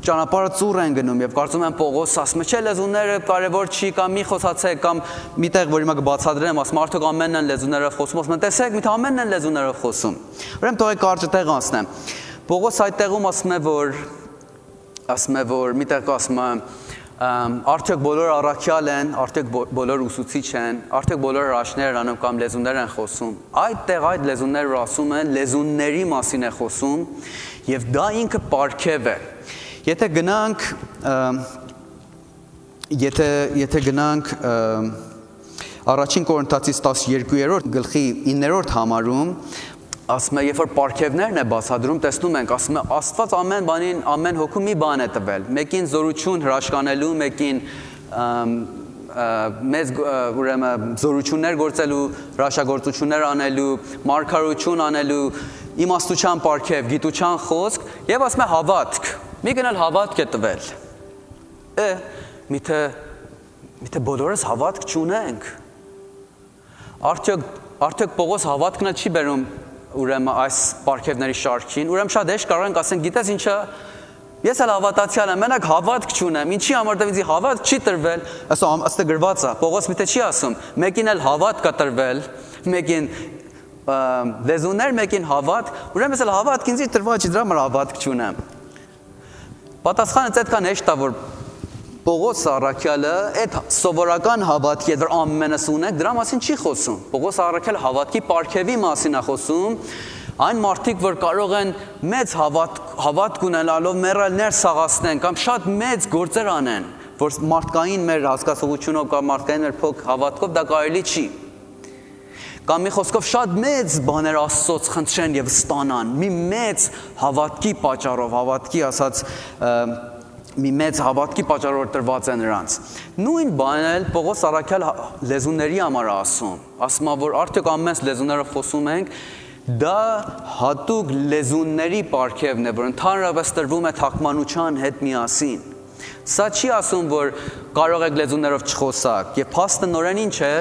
ճանապարհը ծուռ են գնում եւ կարծում եմ Պողոս ասում է, չէ, լեզուները կարեւոր չի կամ մի խոսացեք կամ միտեղ որ հիմա կբացատրեմ, ասում արդյոք ամենն են լեզուներով խոսում, ասում են տեսեք, միթե ամենն են լեզուներով խոսում։ Ուրեմն թողեք կարճ տեղ անցնեմ։ Պողոս այդ տեղում ասում է, որ միտեղ ասում է արդյոք բոլոր առաքյալ են, արդյոք բոլոր ուսուցիչ են, արդյոք բոլոր հրաշքներ անում կամ լեզուներ են խոսում։ Այդտեղ այդ լեզուները որ ասում են, լեզուների մասին է խոսում եւ դա ինքը պարգև է։ Եթե գնանք առաջին Կորինթացիս 12-րդ գլխի 9-րդ համարում ասում է, երբ որ պարգևներն է բացադրում, տեսնում ենք, ասում է, Աստված ամեն հոգու մի բան է տվել, մեկին զորություն հրաշկանելու, մեկին մեծ ուրեմն զորություններ գործելու, հրաշագործություններ անելու, մարգարեություն անելու, իմաստության պարգև, գիտության խոսք, եւ ասում է հավատք։ Մի գնալ հավատք է տվել։ Միթե բոլորս հավատք չունենք։ Արդյոք Պողոս հավատքն չի բերում ուրեմն այս պարգևների շարքին, ուրեմն շատ հեշտ կարող ենք ասենք, գիտես ինչա, ես էլ հավատացյալ եմ, մենակ հավատք չունեմ, ինչի համար դե ինձ հավատք չի տրվել, ըստե գրված է, Պողոս միտե չի ասում, մեկին էլ հավատք կա տրվել, մեկին լեզուներ, մեկին հավատք, ուրեմն ես էլ հավատք ինձ տրված չի, դրա համար հավատք չունեմ։ Պատասխանը այդքան հեշտ է, որ Պողոս առաքյալը այդ սովորական հավատքի դեռ ամենս ունեք, դրա մասին չի խոսում։ Պողոս առաքյալը հավատքի պարգևի մասին է խոսում, այն մարդիկ, որ կարող են մեծ հավատք ունենալով մեռելներ սաղացնեն կամ շատ մեծ գործեր անեն, որ մարդկային մեր հասկացողությունով կամ մարդկային մեր փոք հավատքով դա կարելի չի։ Կամ մի խոսքով շատ մեծ բաներ Աստծոց խնդրեն եւ ստանան, մի մեծ հավատքի պատճառով, հավատքի ասած մի մեծ հավատքի պատճառով տրված է նրանց։ Նույն բանն էլ Պողոս առաքյալ լեզուների համար ասում, որ արդյոք ամեն լեզուներով խոսում ենք, դա հատուկ լեզուների պարգևն է, որ ընդհանրապես տրվում է թարգմանության հետ միասին։ Սա չի ասում, որ կարող եք լեզուներով չխոսակ, եւ փաստը նորեն ինչ է,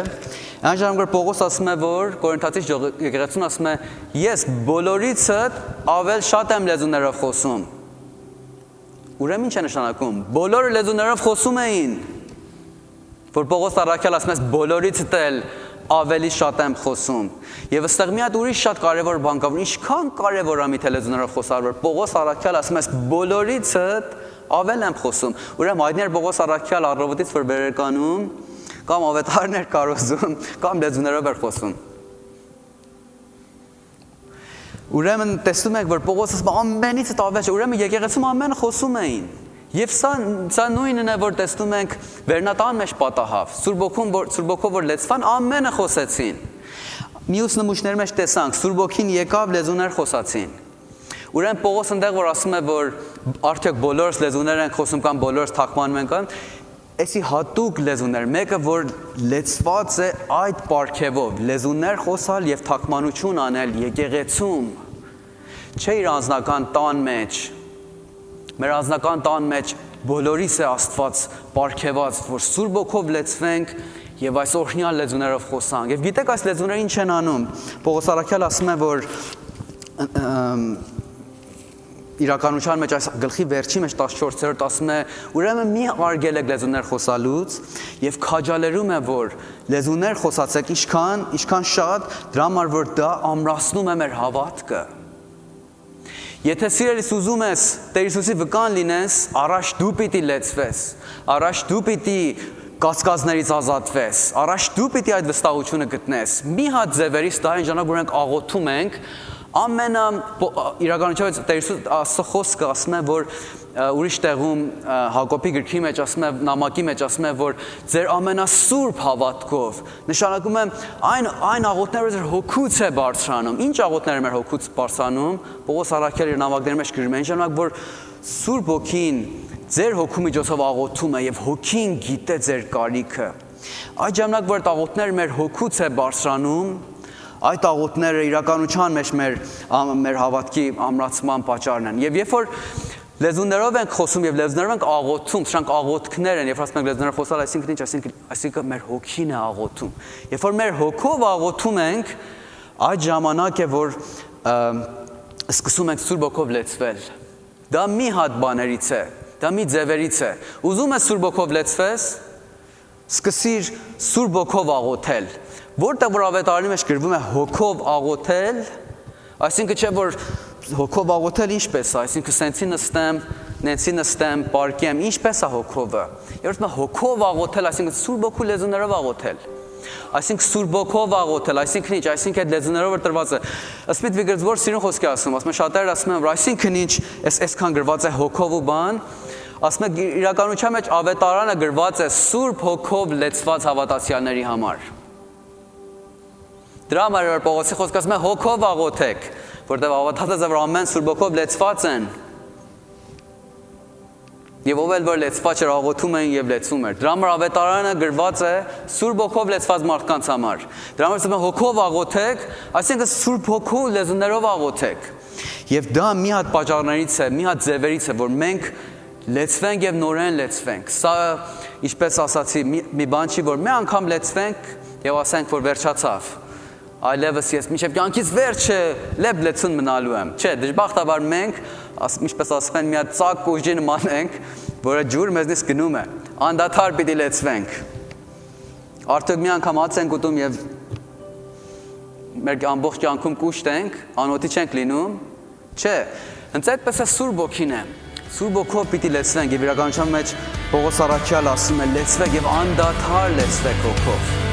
այն ժամանակ որ Պողոս ասում է, որ Կորինթացի եկեղեցուն ասում է, ես բոլորիցդ ավել շատ եմ լեզուներով խոսում։ Ուրեմն ինչ է նշանակում, բոլորը լեզուներով խոսում էին, որ Պողոս առաքյալ ասում է, բոլորիցդ էլ ավելի շատ եմ խոսում։ Եվ այստեղ մի հատ ուրիշ շատ կարևոր բան կա, որ ինչքան կարևոր է միթե լեզուներով խոսալ, որ Պողոս առաքյալ ասում է, բոլորիցդ ավել եմ խոսում։ Ուրեմն հայտներ Պողոս առաքյալ առավոտից որ բերեկանում կամ ավետարներ կարոզում, կամ լեզուներով էր խոսում։ Ուրեմն տեսնում եք, որ Պողոսը ամենից ավել չէ, ուրեմն եկեղեցում ամենը խոսում էին։ Եվ սա նույնն է, որ տեսնում ենք վերնատան մեջ պատահավ, Սուրբ Օգով որ լեցվան, ամենը խոսեցին։ Մյուս նմուշների մեջ տեսանք, Սուրբ Օգին եկավ, լեզուներ խոսացին։ Ուրեմն Պողոս ընդեղ որ ասում է, որ արդյոք բոլորս լեզուներ ենք խոսում կամ բոլորս թարգմանում ենք, այսի հատուկ լեզուներ, մեկը որ լեցված է այդ պարգևով, լեզուներ խոսալ եւ թարգմանություն անել եկեղեցում, չէ իր անձնական տան մեջ, մեր անձնական տան մեջ բոլորիս է Աստված պարգևած, որ Սուրբ Օգով լեցվենք եւ այս օրհնյալ լեզուներով խոսանք։ Եվ գիտեք այս լեզուները ինչ են անում։ Պողոս առաքյալ ասում է, որ իրականության մեջ այս գլխի վերջի մեջ 14-րդ ասում է, ուրեմն մի արգել եք լեզուներ խոսալուց եւ քաջալերում է, որ լեզուներ խոսացեք ինչքան շատ, դրա համար որ դա ամրացնում է մեր հավատքը։ Եթե սիրելիս ուզում ես Տեր Հիսուսի վկան լինես, առաջ դու պիտի լեցվես, առաջ դու պիտի կասկածներից ազատվես, առաջ դու պիտի այդ վստահությունը գտնես։ Մի հատ ձևերից դա այն ժամանակ որ մենք աղոթում ենք, իրականությամբ Տեր Հիսուս Աստծո խոսքը ասում է, որ ուրիշ տեղում Հակոբի գրքի մեջ ասում է, նամակի մեջ ասում է, որ ձեր ամենասուրբ հավատքով, նշանակում է այն աղոթները, որ ձեր հոգուց է բարձրանում։ Ինչ աղոթներ մեր հոգուց բարձրանում, Պողոս առաքյալը իր նամակների մեջ գրում է, այն ժամանակ, որ Սուրբ Օգին ձեր հոգու միջոցով աղոթում է եւ հոգին գիտե ձեր կարիքը։ Այդ ժամանակ, որ այդ աղոթները մեր հոգուց է բարձրանում, այդ աղոթները իրականության մեջ մեր հավատքի ամրացման պատճառն են։ Եվ երբ որ լեզուներով ենք խոսում եւ լեզուներով ենք աղոթում, սրանք աղոթքներ են, երբ ասում ենք լեզուներով խոսալ, այսինքն ինչ, այսինքն մեր հոգին է աղոթում։ Երբ որ մեր հոգով աղոթում ենք, այդ ժամանակ է, որ սկսում ենք Սուրբ Օգով լեցվել։ Դա մի հատ բաներից է, դա մի ձևերից է։ Ուզում ես Սուրբ Օգով լեցվես, սկսիր Սուրբ Օգով աղոթել։ Որտեղ որ ավետարանի մեջ գրվում է հոգով աղոթել, այսինքն չէ որ հոգով աղոթել ինչպես է, այսինքն սենցի նստեմ, նենցի նստեմ, պարկեմ, ինչպես է հոգովը։ Երբ հոգով աղոթել, այսինքն Սուրբ Օգու լեզուներով աղոթել։ Այսինքն Սուրբ Օգով աղոթել, այսինքն ինչ, այսինքն այդ լեզուներով որ տրված է։ Ըստ Վիգերձբորգ սիրուն խոսքի ասում են շատերը ասում են, որ այսինքն ինչ, այսքան գրված է հոգով ու բան, ասում են իրականության մեջ ավետարանը գրված է Սուրբ Հոգով լեցված հավատացյալների համար։ Դրա համար որ Պողոսի խոսքը ասում է հոգով աղոթեք, որտեղ հավատացած է որ ամեն Սուրբ Օգով լեցված են։ Եվ ով էլ որ լեցված էր աղոթում էին եւ լեցում էր։ Դրա համար ավետարանը գրված է Սուրբ Օգով լեցված մարդկանց համար։ Դրա համար ասում է հոգով աղոթեք, այսինքն Սուրբ Հոգու լեզուներով աղոթեք։ Եվ դա մի հատ պատճառներից է, մի հատ ձևերից է, որ մենք լեցվենք եւ նորեն լեցվենք։ Սա ինչպես ասացի, մի բան չի, որ մի անգամ լեցվենք եւ ասենք որ վերջացավ։ այլևս ես մինչև կյանքից վերջը լեբլեցուն մնալու եմ։ Չէ, դժբախտաբար մենք, ինչպես ասում են, մի հատ ծակ ուժի նման ենք, որը ջուր մեզնից գնում է։ Անդադար պիտի լեցվենք։ Արդյոք մի անգամ հաց ենք ուտում եւ մեր ամբողջ կյանքում կուշտ ենք, անօթի չենք լինում։ Չէ, հենց այդպես է Սուրբ Ոգին է։ Սուրբ Ոգով պիտի լեցվենք եւ իրականության մեջ Պողոս առաքյալը ասում է լեցվեք եւ անդադար լեցվեք Հոգով։